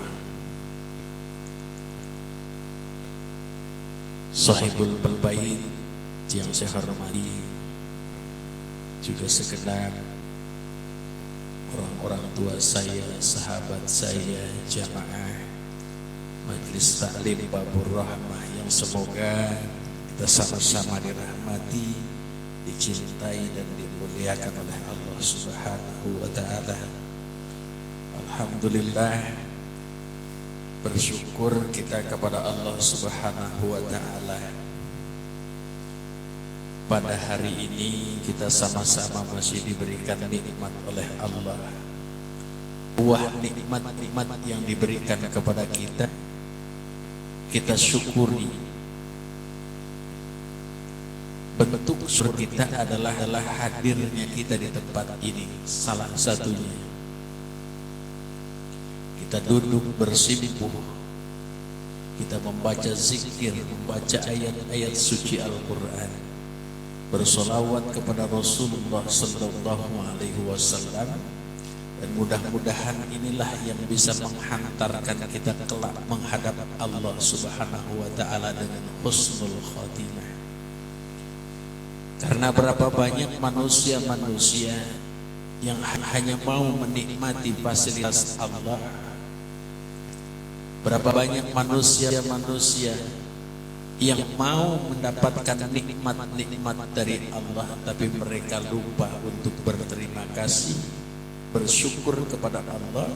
Sahibul Bait yang saya hormati, juga segenap orang-orang tua saya, sahabat saya, jamaah Majelis Taklim Babur Rahmah yang semoga kita sama-sama dirahmati, dicintai dan dimuliakan oleh Allah Subhanahu wa taala. Alhamdulillah, bersyukur kita kepada Allah Subhanahu wa taala. Pada hari ini kita sama-sama masih diberikan nikmat oleh Allah. Buah nikmat-nikmat yang diberikan kepada kita, kita syukuri. Bentuk syukur kita adalah hadirnya kita di tempat ini. Salah satunya, kita duduk bersimpuh, kita membaca zikir, membaca ayat-ayat suci Al-Quran, bersolawat kepada Rasulullah Sallallahu Alaihi Wasallam, dan mudah-mudahan inilah yang bisa menghantarkan kita kelak menghadap Allah Subhanahu Wa Taala dengan husnul khatimah. Karena berapa banyak manusia-manusia yang hanya mau menikmati fasilitas Allah, berapa banyak manusia-manusia yang mau mendapatkan nikmat-nikmat dari Allah, tapi mereka lupa untuk berterima kasih, bersyukur kepada Allah,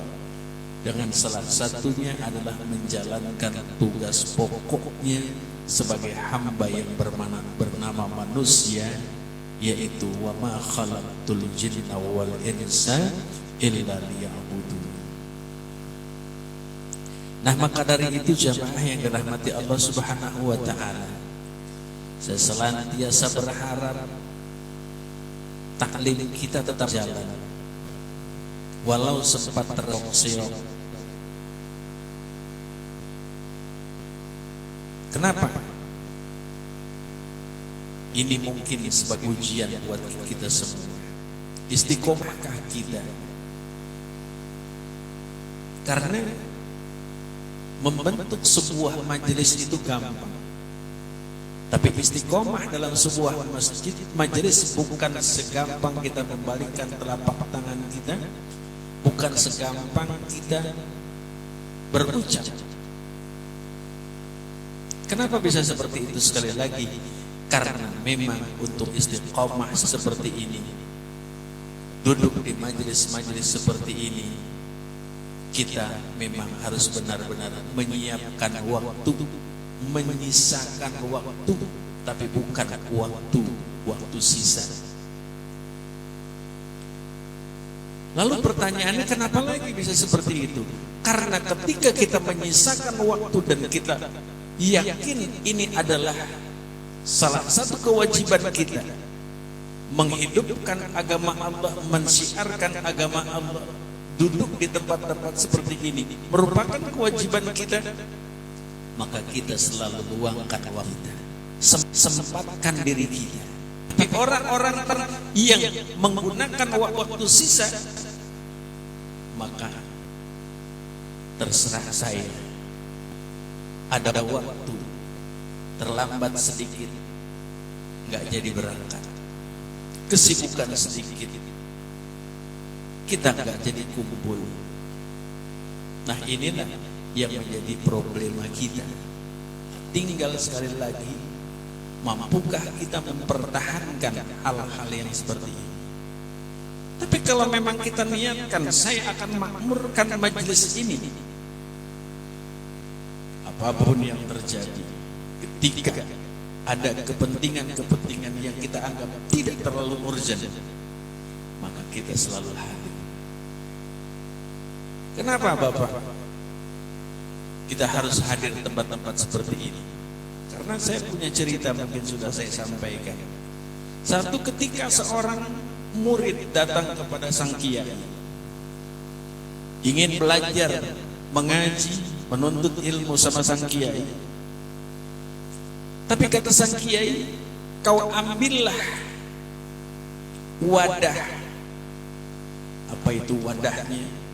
dengan salah satunya adalah menjalankan tugas pokoknya sebagai hamba yang bernama manusia, yaitu wa ma khalaqtul jinna wal insa illa liya'budun. Nah, maka dari itu jamaah yang dirahmati Allah Subhanahu wa taala, saya senantiasa berharap taklim kita tetap jalan walau sempat terseok. Kenapa? Ini mungkin sebagai ujian buat kita semua. Istiqomahkah kita? Karena membentuk sebuah majelis itu gampang, tapi istiqomah dalam sebuah majelis bukan segampang kita membalikkan telapak tangan kita, bukan segampang kita berucap. Kenapa bisa seperti itu? Sekali lagi, karena memang untuk istiqomah seperti ini, duduk di majelis-majelis seperti ini, kita memang harus benar-benar menyiapkan waktu, menyisakan waktu, tapi bukan waktu sisa. Lalu pertanyaannya, kenapa lagi bisa seperti itu? Karena ketika kita menyisakan waktu dan kita yakin ini adalah salah satu kewajiban kita, menghidupkan agama Allah, mensiarkan agama Allah, duduk di tempat-tempat seperti ini merupakan kewajiban kita, maka kita selalu luangkan waktu, sempatkan diri kita. Tapi orang-orang yang menggunakan waktu sisa, maka terserah saya, ada waktu terlambat sedikit, nggak jadi berangkat, kesibukan sedikit, kita nggak jadi kumpul. Nah, inilah yang menjadi problema kita. Tinggal sekali lagi, mampukah kita mempertahankan hal-hal yang seperti ini? Tapi kalau memang kita niatkan, saya akan makmurkan majelis ini, apapun yang terjadi, ketika ada kepentingan-kepentingan yang kita anggap tidak terlalu urgent, maka kita selalu hadir. Kenapa Bapak kita harus hadir di tempat-tempat seperti ini? Karena saya punya cerita, mungkin sudah saya sampaikan. Satu ketika seorang murid datang kepada sang kiai, ingin belajar mengaji, menuntut ilmu sama sang kiai. Tapi kata sang kiai, kau ambillah wadah. Apa itu wadahnya?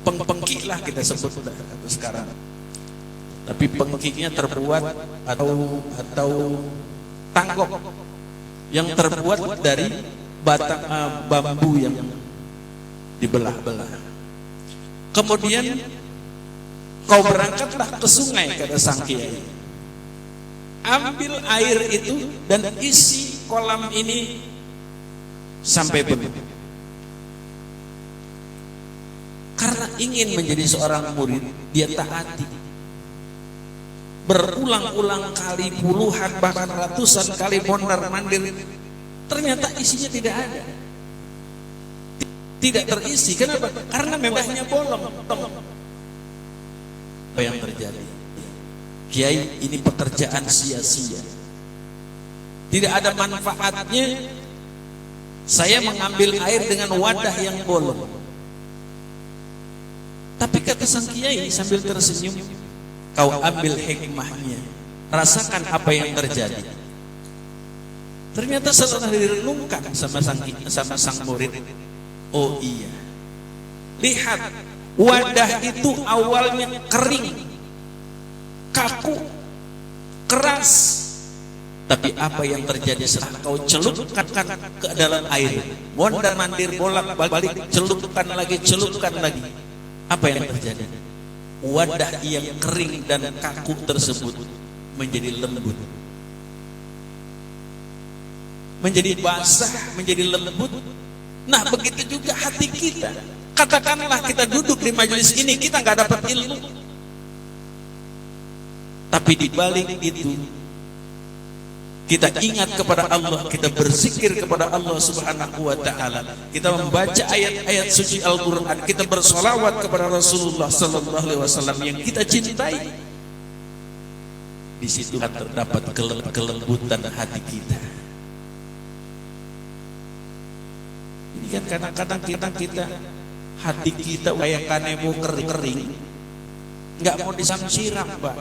Pengpengki lah kita sebut sekarang. tapi pengkiknya terbuat atau tangkok yang terbuat dari batang bambu yang dibelah-belah. Kemudian kau berangkatlah ke sungai, kata sang kiai. Ambil air itu dan isi kolam ini sampai penuh. Karena ingin menjadi seorang murid, dia taati. Berulang-ulang kali, puluhan bahkan ratusan kali mondar-mandir, ternyata isinya tidak ada. Tidak terisi. Kenapa? Karena memangnya bolong. Apa yang terjadi? Kiai, ini pekerjaan sia-sia. Tidak ada manfaatnya saya mengambil air dengan wadah yang bolong. Tapi kata sang kiai sambil tersenyum, kau ambil hikmahnya, rasakan apa yang terjadi. Ternyata setelah direnungkan sama sang murid, oh iya, lihat, wadah itu awalnya kering, kaku, keras. Tapi apa yang terjadi setelah kau celupkan ke dalam air, mondar-mandir bolak-balik, celupkan lagi. Apa yang terjadi? Wadah yang kering dan kaku tersebut menjadi lembut, menjadi basah, menjadi lembut. Nah, begitu juga hati kita. Katakanlah kita duduk di majelis ini, kita nggak dapat ilmu, tapi di balik itu kita ingat kepada Allah, kita berzikir kepada Allah Subhanahu wa taala, kita membaca ayat-ayat suci Al-Qur'an, kita bersolawat kepada Rasulullah sallallahu alaihi wasallam yang kita cintai. Di situ terdapat kelembutan hati kita. Ini kan kadang-kadang kita hati kita kayak kanebo kering, nggak mau disiram, Pak.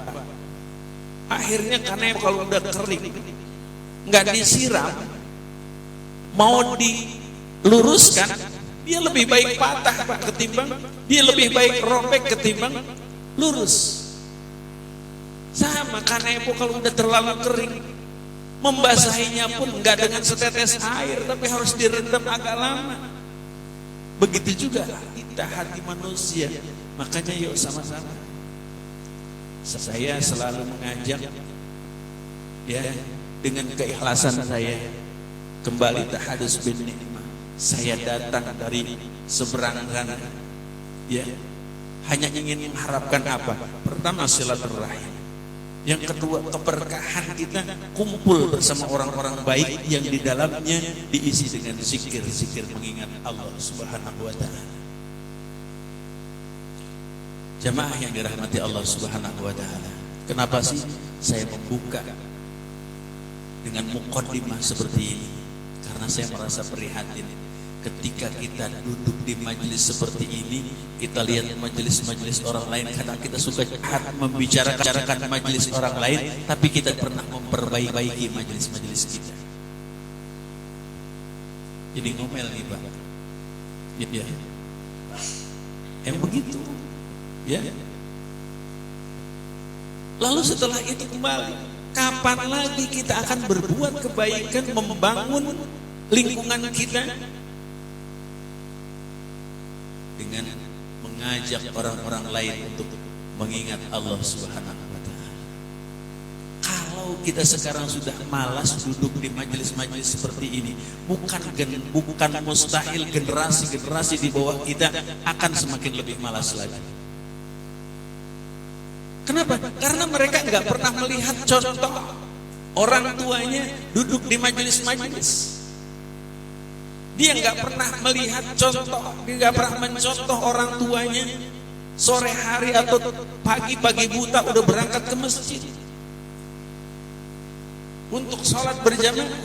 Akhirnya kanebo kalau udah kering, nggak disiram, mau diluruskan, dia lebih baik patah, Pak, ketimbang dia lebih baik robek ketimbang lurus. Sama kanebo kalau udah terlalu kering, membasahinya pun nggak dengan setetes air, tapi harus direndam agak lama. Begitu juga kita, hati manusia. Makanya yuk sama-sama, saya selalu mengajak, ya, dengan keikhlasan saya kembali tahadus bin nikmah. Saya datang dari seberang sana, ya, hanya ingin mengharapkan apa? Pertama, silaturahim. Yang kedua, keberkahan kita kumpul bersama orang-orang baik yang di dalamnya diisi dengan zikir-zikir mengingat Allah Subhanahu wa taala. Jamaah yang dirahmati Allah Subhanahu wa taala, kenapa sih saya membuka dengan muqaddimah seperti ini? Karena saya merasa prihatin ketika kita duduk di majelis seperti ini, kita lihat majelis-majelis orang lain, kadang kita suka membicarakan majelis orang lain, tapi kita pernah memperbaiki majelis-majelis kita. Jadi ngomel nih, Pak. Ya. Begitu. Ya. Lalu setelah itu kembali, kapan lagi kita akan berbuat kebaikan, membangun lingkungan kita dengan mengajak orang-orang lain untuk mengingat Allah Subhanahu wa taala. Kalau kita sekarang sudah malas duduk di majelis-majelis seperti ini, bukan mustahil generasi-generasi di bawah kita akan semakin lebih malas lagi. Kenapa? Karena mereka nggak pernah melihat contoh orang tuanya duduk di majelis-majelis. Dia nggak pernah melihat contoh, dia nggak pernah mencontoh orang tuanya sore hari atau pagi-pagi buta udah berangkat ke masjid untuk sholat berjamaah.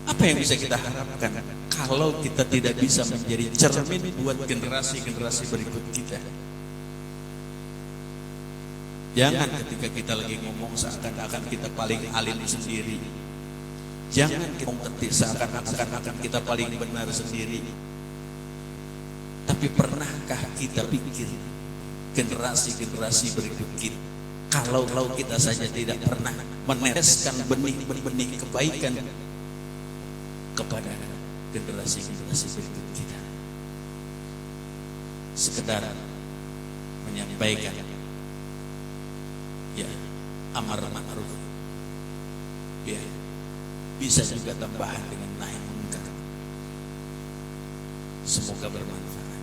Apa yang bisa kita harapkan kalau kita tidak bisa menjadi cermin buat generasi-generasi berikut kita? Jangan ketika kita lagi ngomong seakan-akan kita paling alim sendiri. Jangan kita ngomong seakan-akan kita paling benar sendiri. Tapi pernahkah kita pikir generasi-generasi berikut kita. Kalau kita saja tidak pernah meneteskan benih-benih kebaikan kepada generasi-generasi berikut kita, sekedar menyampaikan ya amar ma'ruf, ya bisa juga tambahan dengan nahi munkar. Semoga bermanfaat.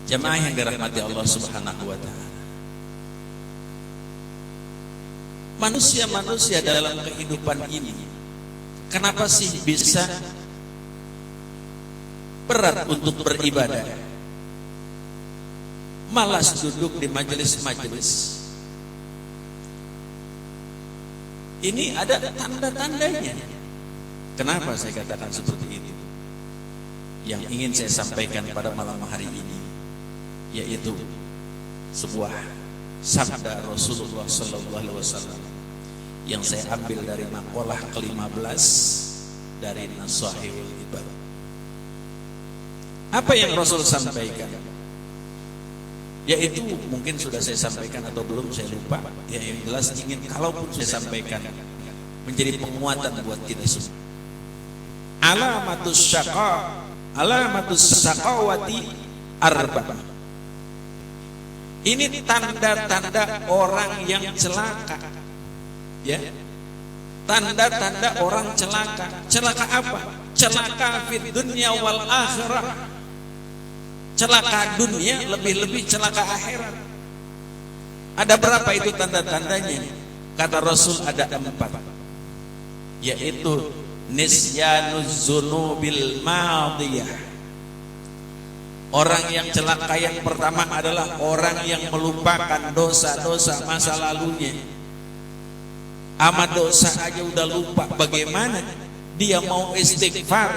Jamaah yang dirahmati Allah Subhanahu wa taala. Manusia-manusia dalam kehidupan ini, kenapa sih bisa berat untuk beribadah? Malas duduk di majelis-majelis. Ini ada tanda-tandanya. Kenapa saya katakan seperti itu? Yang ingin saya sampaikan pada malam hari ini, yaitu sebuah sabda Rasulullah SAW yang saya ambil dari maqalah ke-15 dari Nasahihul Ibad. Apa yang Rasul sampaikan? Yaitu mungkin sudah saya sampaikan atau belum, saya lupa. Ya, yang jelas ingin kalaupun saya sampaikan menjadi penguatan buat kita semua. Alamatus syaqawati arba'. Ini tanda-tanda orang yang celaka. Ya. Tanda-tanda orang celaka. Celaka apa? Celaka fid dunya wal akhirah. Celaka dunia, lebih-lebih celaka akhirat. Ada berapa itu tanda-tandanya? Kata Rasul ada 4. Yaitu nisyanuz zunubil madiyah. Orang yang celaka yang pertama adalah orang yang melupakan dosa-dosa masa lalunya. Ama dosa aja udah lupa, bagaimana dia mau istighfar?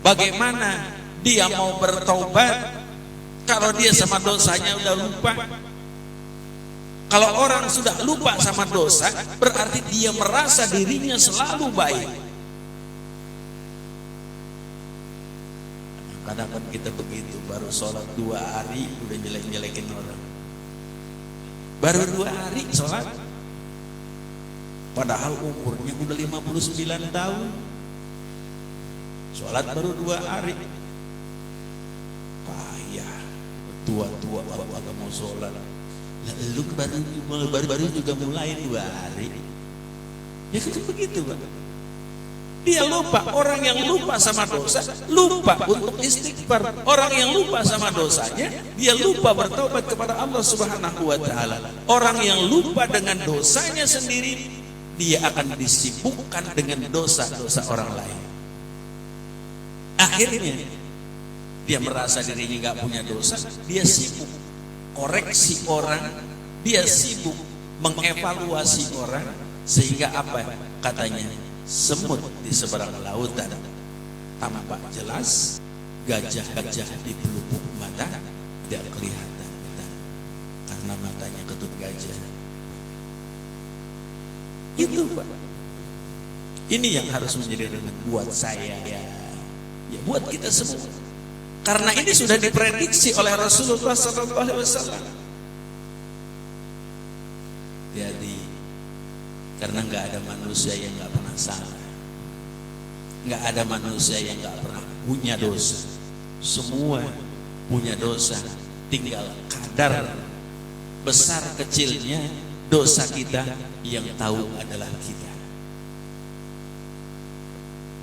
Bagaimana dia mau bertaubat kalau dia sama dosanya udah lupa? Kalau orang sudah lupa sama dosa, berarti dia merasa dirinya selalu baik. Kadang-kadang kita begitu, baru sholat 2 hari udah jelek-jelekin orang. Baru 2 hari sholat, padahal umurnya udah 59 tahun. Sholat baru 2 hari, payah, tua-tua agak mau sholat. Lu baru juga mulai 2 hari. Ya kan begitu, Pak. Dia lupa. Orang yang lupa sama dosa lupa untuk istighfar. Orang yang lupa sama dosanya, dia lupa bertobat kepada Allah Subhanahu wa taala. Orang yang lupa dengan dosanya sendiri, dia akan disibukkan dengan dosa-dosa orang lain. Akhirnya dia merasa dirinya nggak punya dosa, dia sibuk koreksi orang, dia sibuk mengevaluasi orang, sehingga apa katanya? Semut di seberang lautan tampak jelas, gajah-gajah di pelupuk mata tidak kelihatan karena matanya ketut gajah. Itu, Pak. Ini yang harus menjadi renungan buat saya, ya buat kita semua. Karena ini sudah diprediksi oleh Rasulullah SAW. Jadi karena nggak ada manusia yang nggak pernah salah, nggak ada manusia yang nggak pernah punya dosa. Semua punya dosa, tinggal kadar besar kecilnya dosa kita yang tahu adalah kita.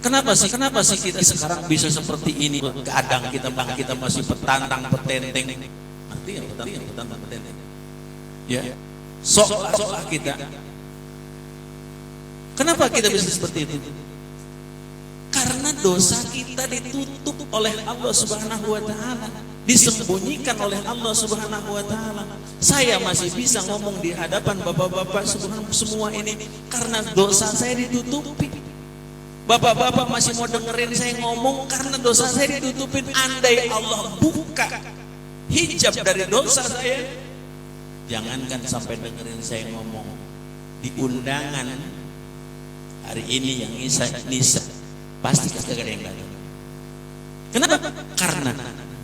Kenapa sih kita sekarang bisa seperti ini? Kadang kita masih petantang petenteng. Artinya petantang petenteng. Ya, seolah-olah kita. Kenapa kita bisa seperti itu? Karena dosa kita ditutup oleh Allah Subhanahu wa taala, disembunyikan oleh Allah Subhanahu wa taala. Saya masih bisa ngomong di hadapan bapak-bapak semua ini karena dosa saya ditutupi. Bapak-bapak masih mau dengerin saya ngomong karena dosa saya ditutupin. Andai Allah buka hijab dari dosa saya, jangankan sampai dengerin saya ngomong di undangan hari ini yang Nisa pasti kagak ada yang datang. Kenapa? Karena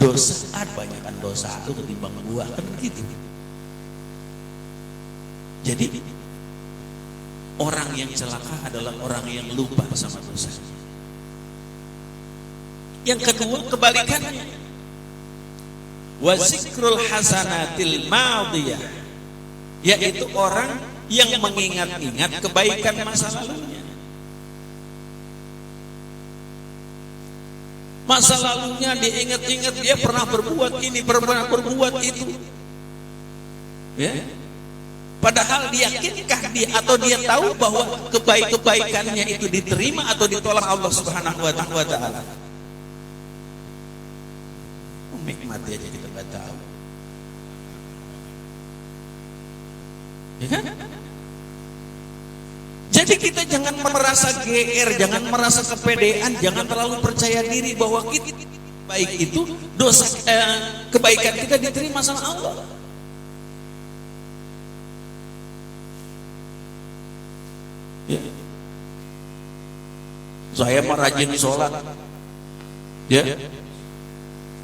dosa, banyakkan dosa itu ketimbang gua, kan gitu. Jadi orang yang celaka adalah orang yang lupa sama dosa. Yang kedua kebalikannya, wa zikrul hasanatil madiyah, yaitu orang yang mengingat-ingat kebaikan masa lalunya. Masa lalunya diingat-ingat, dia pernah berbuat ini, pernah berbuat itu. Ya. Padahal diyakinkah dia atau dia tahu bahwa kebaikannya itu diterima atau ditolak Allah Subhanahu wa taala? Nikmati aja kita nggak tahu. Ya kan? Jadi kita jangan merasa GR, jangan merasa kepedean, jangan terlalu percaya diri bahwa kita baik itu dosa kebaikan kita diterima sama Allah. Ya. Saya mah rajin sholat, ya.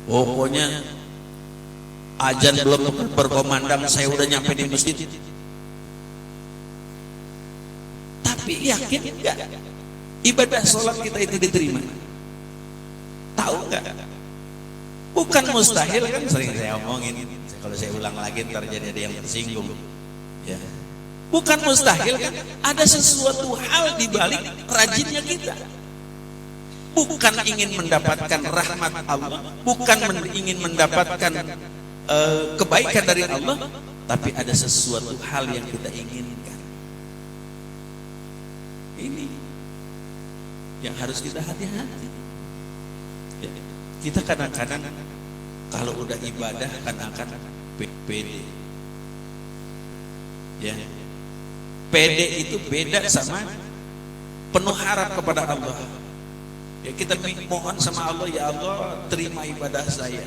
Pokoknya azan belum berkomandang saya udah nyampe di masjid. Tapi yakin enggak ibadah sholat kita itu diterima? Tahu enggak? Bukan mustahil, kan sering saya omongin. Kalau saya ulang lagi ntar jadi ada yang tersinggung. Ya. Bukan mustahil, kan ada sesuatu hal di balik rajinnya kita. Bukan ingin mendapatkan rahmat Allah, bukan ingin mendapatkan kebaikan dari Allah, tapi ada sesuatu hal yang kita inginkan. Ini yang harus kita hati-hati. Ya, kita kadang-kadang kalau udah ibadah akan pede. Ya, pede itu beda sama penuh harap kepada Allah. Ya, kita mohon sama Allah, ya Allah terima ibadah saya.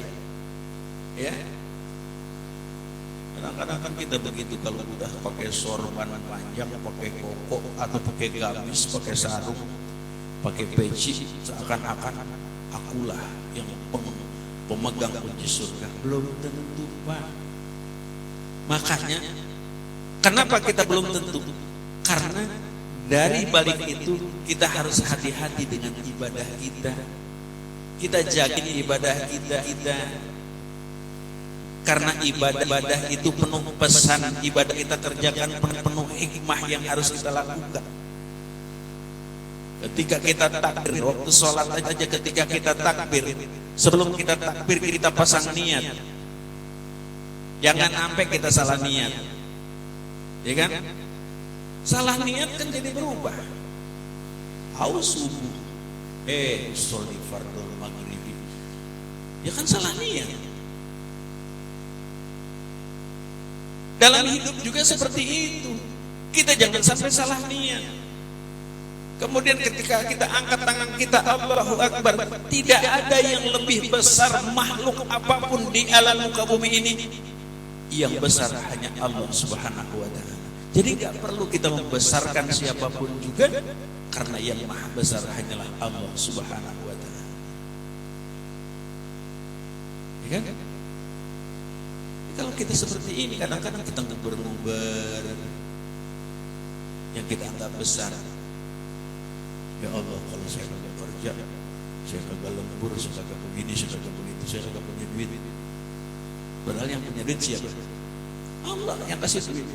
Ya, kadang-kadang kan kita begitu kalau udah pakai sorban panjang, pakai koko atau pakai gamis, pakai sarung, pakai peci, seakan-akan akulah yang pemegang kunci surga. Belum tentu, Pak. Makanya kenapa kita belum tentu? Karena dari balik itu kita harus hati-hati dengan ibadah kita. Kita jaga ibadah kita. Karena ibadah itu penuh pesan, ibadah kita kerjakan penuh hikmah yang harus kita lakukan. Ketika kita takbir, waktu sholat aja ketika kita takbir, sebelum kita takbir kita pasang niat. Jangan sampai kita salah niat. Ya kan? Salah niat kan jadi berubah. Haus subuh, sholli fardul maghrib. Ya kan salah niat. Dalam hidup juga seperti itu. Kita jangan sampai salah niat. Kemudian ketika kita angkat tangan kita Allahu Akbar, tidak ada yang lebih besar makhluk apapun di alam muka bumi ini. Yang besar hanya Allah Subhanahu wa taala. Jadi enggak perlu kita membesarkan siapapun juga, karena yang maha besar hanyalah Allah Subhanahu wa taala. Ya kan? Kalau kita seperti ini, kadang-kadang kita nguber-nguber yang kita anggap besar. Ya Allah, kalau saya kagak kerja, saya kagak lembur, saya kagak begini, saya kagak begitu, saya kagak punya duit. Padahal yang punya duit siapa? Allah yang kasih duit.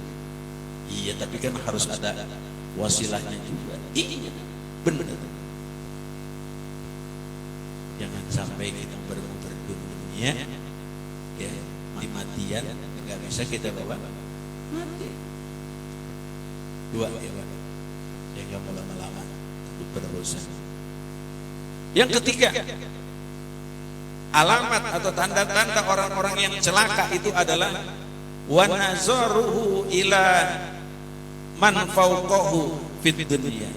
Iya, tapi kan harus ada wasilahnya juga. Iya, benar. Jangan sampai kita nguber dunia, ya. Mati-matian nggak bisa kita bawa mati. Dua ya Pak, ya nggak mau lama-lama untuk berurusan. Yang ketiga, alamat atau tanda-tanda orang-orang yang celaka itu adalah wa nazaruhu ila man fawqahu fid dunya.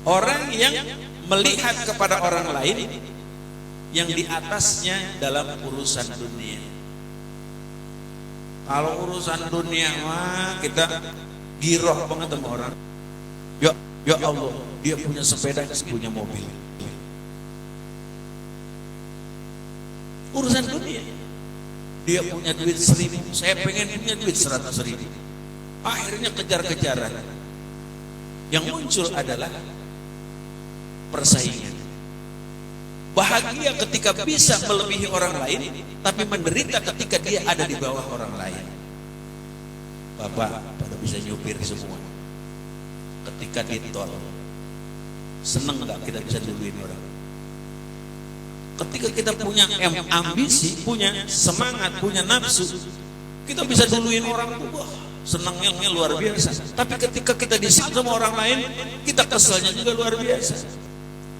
Orang yang melihat kepada orang lain yang di atasnya dalam urusan dunia. Kalau urusan dunia mah kita giroh banget sama orang. Ya Allah, dia punya sepeda, punya mobil. urusan dunia. Dia punya duit 1.000, saya pengen punya duit 100.000. Akhirnya kejar-kejaran. Yang muncul adalah persaingan. Bahagia ketika bisa melebihi orang lain, tapi menderita ketika dia ada di bawah orang lain. Bapak pada bisa nyupir semua. Ketika di tol, seneng nggak kita bisa duluin orang? Ketika kita punya ambisi, punya semangat, punya nafsu, kita bisa duluin orang tuh, wah, senangnya luar biasa. Tapi ketika kita disiksa sama orang lain, kita keselnya juga luar biasa.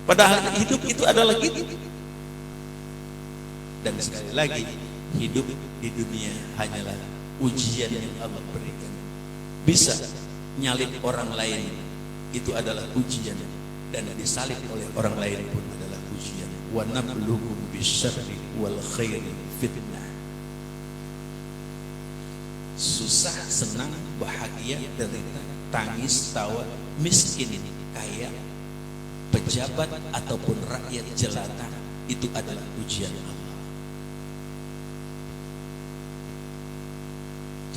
Padahal hidup itu adalah gitu. Dan sekali lagi, hidup di dunia hanyalah ujian yang Allah berikan. Bisa nyalip orang lain, itu adalah ujian. Dan disalib oleh orang lain pun adalah ujian. Wa nabluhum bisyarri wal khairi fitnah. Susah, senang, bahagia, derita, tangis, tawa, miskin, kaya, pejabat ataupun rakyat jelata, itu adalah ujian Allah.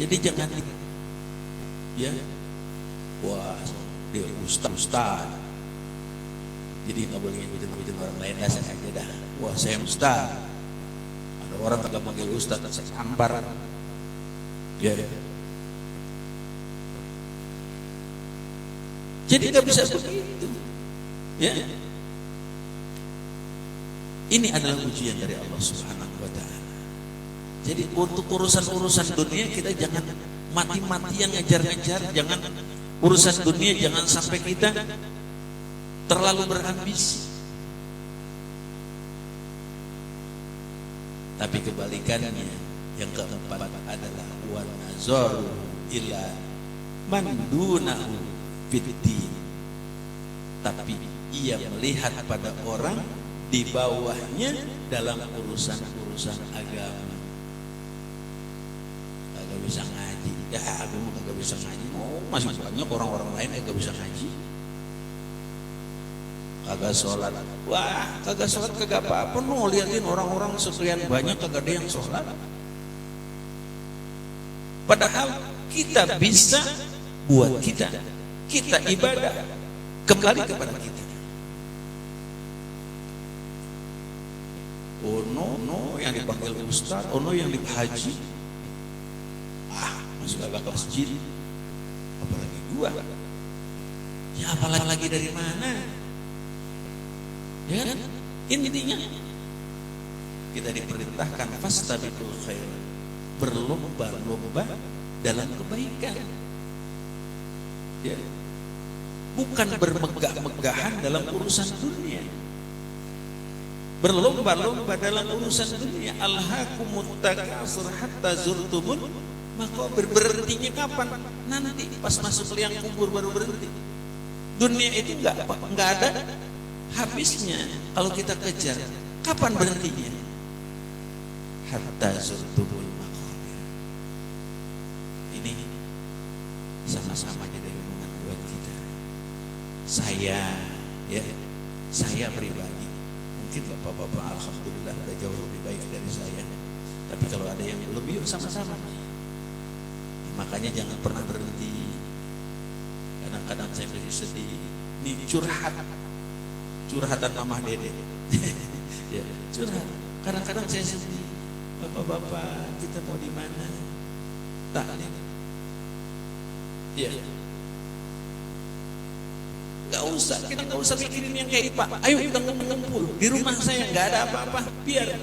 Jadi jangan ya, wah dia ustaz, jadi nggak boleh ngikutin orang lain, dah saya aja dah. Wah saya ustaz, ada orang kagak panggil ustaz, saya sambar. Ya. Jadi nggak bisa begitu. Ya. Ini adalah ujian dari Allah Subhanahu wa taala. Jadi untuk urusan-urusan dunia kita jangan mati-matian ngejar-ngejar, jangan urusan dunia jangan sampai kita terlalu berambisi. Tapi kebalikannya, yang keempat adalah wan nazaru ila man dunahu fiddin. Tapi ia melihat pada orang di bawahnya dalam urusan-urusan agama. Kagak bisa ngaji, ya aku kagak bisa ngaji. Oh, masih banyak orang-orang lain yang kagak bisa ngaji. Kagak sholat, wah kagak sholat kagak apa-apa. No, liatin orang-orang sekian banyak kagak ada yang sholat. Padahal kita bisa buat kita ibadah kembali kepada kita. Oh no, yang dipanggil ustaz, oh no yang dihaji, masih kagak ke masjid, apalagi gua. Ya apalagi dari mana? Ya kan? Intinya kita diperintahkan fastabiqul khair, berlomba-lomba dalam kebaikan. Ya. Bukan bermegah-megahan dalam urusan dunia. Berlomba-lomba dalam urusan dunia. Alhaakumut takatsur hatta zurtumul maqabir. Berhentinya kapan? Nanti pas masuk liang kubur baru berhenti. Dunia itu enggak ada habisnya. Kalau kita kejar, kapan berhentinya? Hatta zurtumul maqabir. Ini sama-sama jadi renungan buat kita. Saya pribadi, mungkin bapak-bapak alhamdulillah udah jauh lebih baik dari saya. Tapi kalau ada yang belum, yuk sama-sama. Makanya jangan pernah berhenti. Kadang-kadang saya masih sedih. Ini curhatan Mama Dede. Ya, curhat. Kadang-kadang saya sedih. Bapak-bapak, kita mau di mana? Taklim. Ya. Kita nggak usah mikirin yang kayak Pak. Ayo kita ngumpul di rumah saya, nggak ada apa-apa. Biar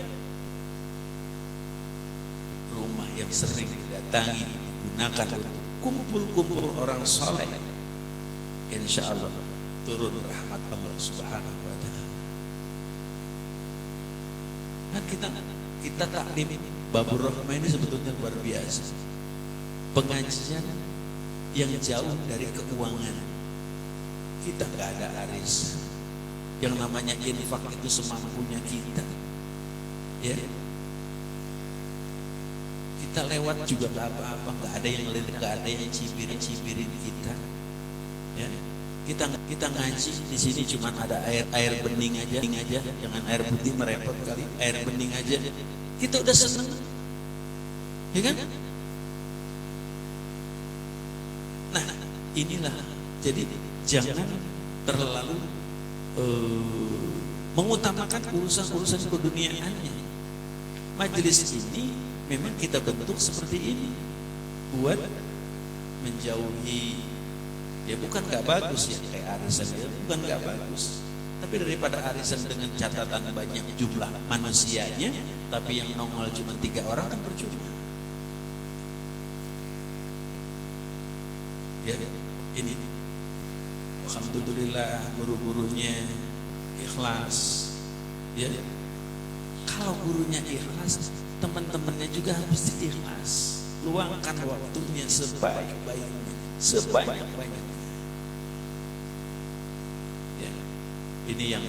rumah yang sering didatangi digunakan untuk kumpul-kumpul orang soleh. Insya Allah turun rahmat Allah Subhanahu wa taala. Nah, kita taklim Babur Rahmah ini sebetulnya luar biasa. Pengajian yang jauh dari keuangan. Kita nggak ada arisan. Yang namanya infak itu semampunya kita. Ya. Kita lewat juga nggak apa-apa, nggak ada yang cibirin kita. Ya. Kita ngaji di sini cuma ada air bening aja, jangan air putih merepot kali, air bening aja. kita udah seneng, ya kan? Nah, inilah, jadi jangan terlalu mengutamakan urusan-urusan keduniaannya. Majelis ini memang kita bentuk seperti ini buat menjauhi, ya bukan gak bagus ya kayak arisan, ya bukan gak bagus, tapi daripada arisan dengan catatan banyak jumlah manusianya tapi yang nongol cuma 3 orang kan percuma. Ya, ini alhamdulillah guru-gurunya ikhlas. Ya, kalau gurunya ikhlas, teman-temannya juga harus ikhlas. Luangkan waktunya sebaik-baiknya, sebanyak-banyaknya. Ya, ini yang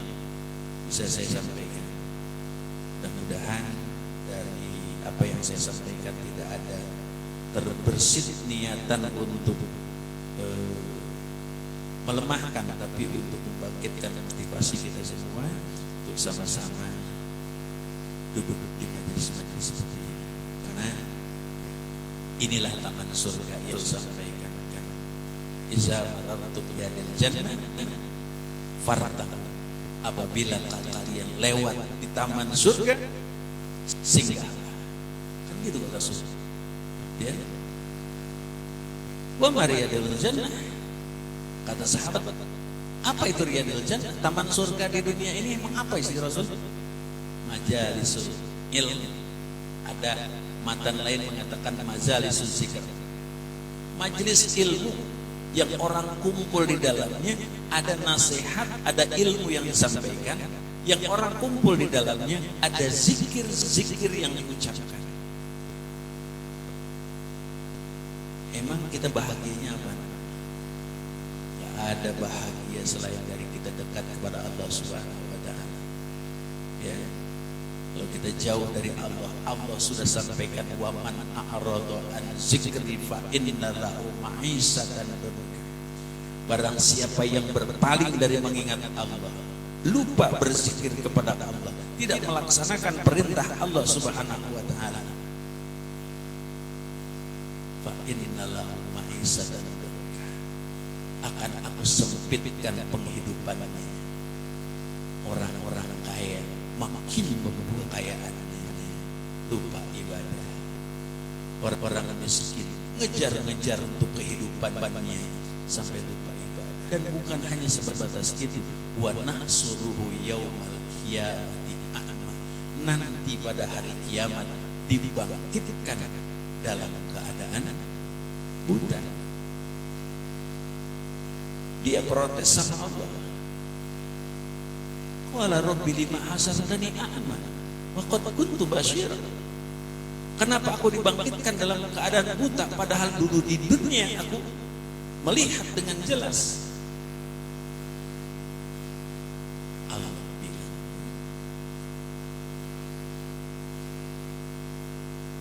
bisa saya sampaikan. Mudah-mudahan dari apa yang saya sampaikan tidak ada terbersit niatan untuk melemahkan, tapi untuk membangkitkan motivasi kita semua untuk sama-sama duduk di majelis-majelis seperti ini. Karena inilah taman surga yang sampaikan. Iza marartum biadil jannah fartaq. Apabila kalian lewat di taman surga, singgah. Kan gitu kata Rasul. Ya. Wa mariyadil jannah. Kata sahabat, apa itu riyadil jannah? Taman surga di dunia ini emang apa sih Rasul? Majalisul ilmu. Ada matan lain mengatakan majalisul zikr. Majelis ilmu yang orang kumpul di dalamnya, ada nasihat, ada ilmu yang disampaikan, yang orang kumpul di dalamnya, ada zikir-zikir yang diucapkan. Emang kita bahagianya apa? Ya, ada bahagia selain dari kita dekat kepada Allah Subhanahu wa taala. Ya. Kalau kita jauh dari Allah, Allah sudah sampaikan wa man a'rada an zikri fa inna lahu ma'isatan danka. Barang siapa yang berpaling dari mengingat Allah, lupa berzikir kepada Allah, tidak melaksanakan perintah Allah Subhanahu wa taala, fa inna lahu ma'isatan danka, akan aku sempitkan penghidupannya. Orang-orang kaya makin membuat kekayaannya, lupa ibadah. Orang-orang miskin ngejar-ngejar untuk kehidupannya sampai lupa ibadah. Dan bukan hanya sebatas itu, wa nahsuruhu yaumal qiyamati a'ma. Nanti pada hari kiamat dibangkitkan dalam keadaan buta. Dia protes sama Allah. Wala rabbi lima hasartani a'ma wa qad kuntu basyira. Kenapa aku dibangkitkan dalam keadaan buta padahal dulu di dunia aku melihat dengan jelas? Allah bilang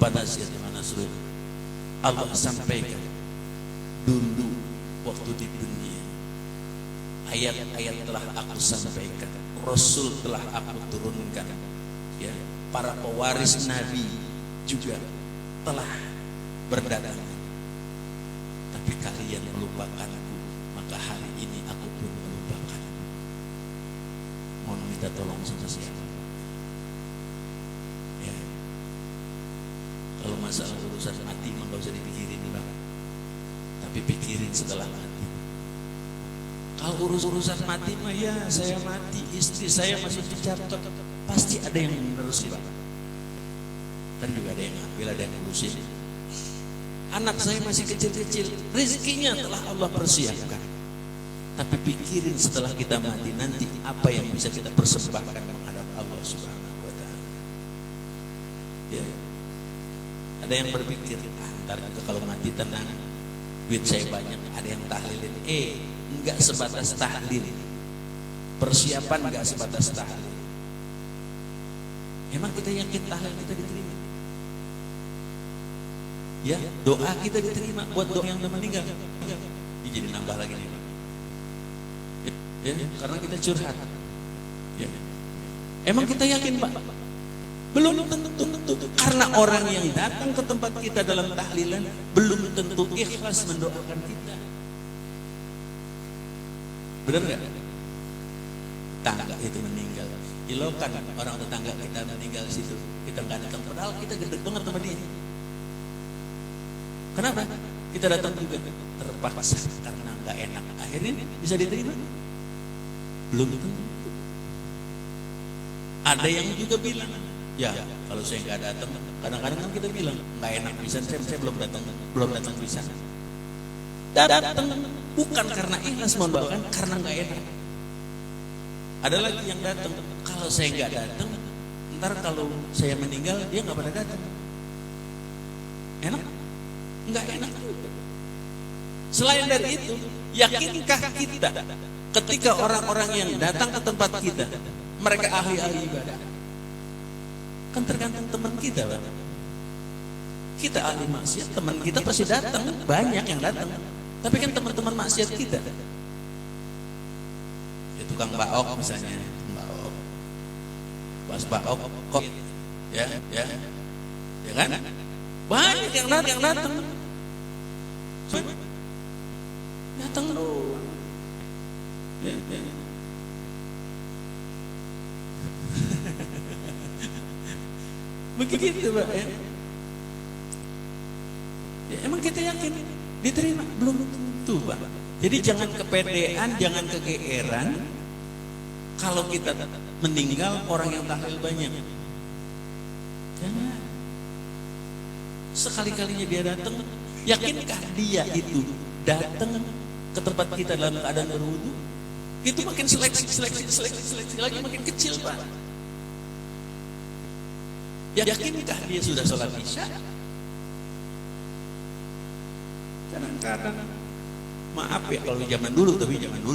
pada saat Nasrul, Allah sampaikan dulu waktu di dunia, ayat-ayat telah aku sampaikan, Rasul telah aku turunkan, ya, para pewaris Nabi juga telah berdatangan, tapi kalian melupakanku, maka hari ini aku pun melupakan. Mohon minta tolong sama siapa? Ya, kalau masalah urusan mati mah gak usah dipikirin Bang, tapi pikirin setelah mati. Kalau urusan mati mah ya saya mati, istri saya masih dicatat, pasti ada yang menerusin Pak. Ntar juga ada yang ambil, ada yang ngurusin. Anak saya masih kecil-kecil, rezekinya telah Allah persiapkan. Tapi pikirin setelah kita mati nanti apa yang bisa kita persembahkan menghadap Allah Subhanahu wa taala. Ya. Ada yang berpikir, ntar kalau mati tenang, duit saya banyak, ada yang tahlilin. Enggak sebatas tahlil, persiapan enggak sebatas tahlil. Emang kita yakin tahlil kita diterima? Ya, doa kita diterima buat doa yang udah meninggal. Ini jadi nambah lagi nih Pak. Ya, karena kita curhat. Ya. Emang kita yakin Pak Belum tentu. Karena orang yang datang ke tempat kita dalam tahlilan belum tentu ikhlas mendoakan kita. Benar nggak? Tetangga itu meninggal, ilokan orang tetangga kita meninggal di situ, kita nggak datang, padahal kita gede banget sama dia. Kenapa? Kita datang juga terpaksa karena nggak enak. Akhirnya bisa diterima? Belum tentu. Ada yang juga bilang, ya kalau saya nggak datang, kadang-kadang kan kita bilang nggak enak bisa, saya belum datang bisa. Datang bukan karena ikhlas mendoakan, karena nggak enak. Ada lagi yang datang, kalau saya nggak datang, ntar kalau saya meninggal dia nggak pada datang. Enak? Nggak enak juga. Selain dari itu, yakinkah kita ketika orang-orang yang datang ke tempat kita mereka ahli-ahli ibadah? Kan tergantung teman kita, Pak. Kita ahli maksiat, teman kita pasti datang, banyak yang datang. Tapi kan teman-teman maksiat kita, ya, tukang baok misalnya, baok, pas baok, kok, ya kan? Banyak yang datang, datang loh. Ya. Begitu, Pak, ya. Ya, emang kita yakin diterima? Belum tentu, Pak. Jadi jangan kepedean, jangan kegeeran kalau kita meninggal orang yang tahlil banyak. Jangan. Sekali-kalinya dia datang, yakinkah dia itu datang ke tempat kita dalam keadaan berwudu? Itu makin seleksi lagi makin kecil, Pak. Yakinkah dia sudah sholat isya? Kadang-kadang, maaf ya kalau zaman dulu, tapi zaman dulu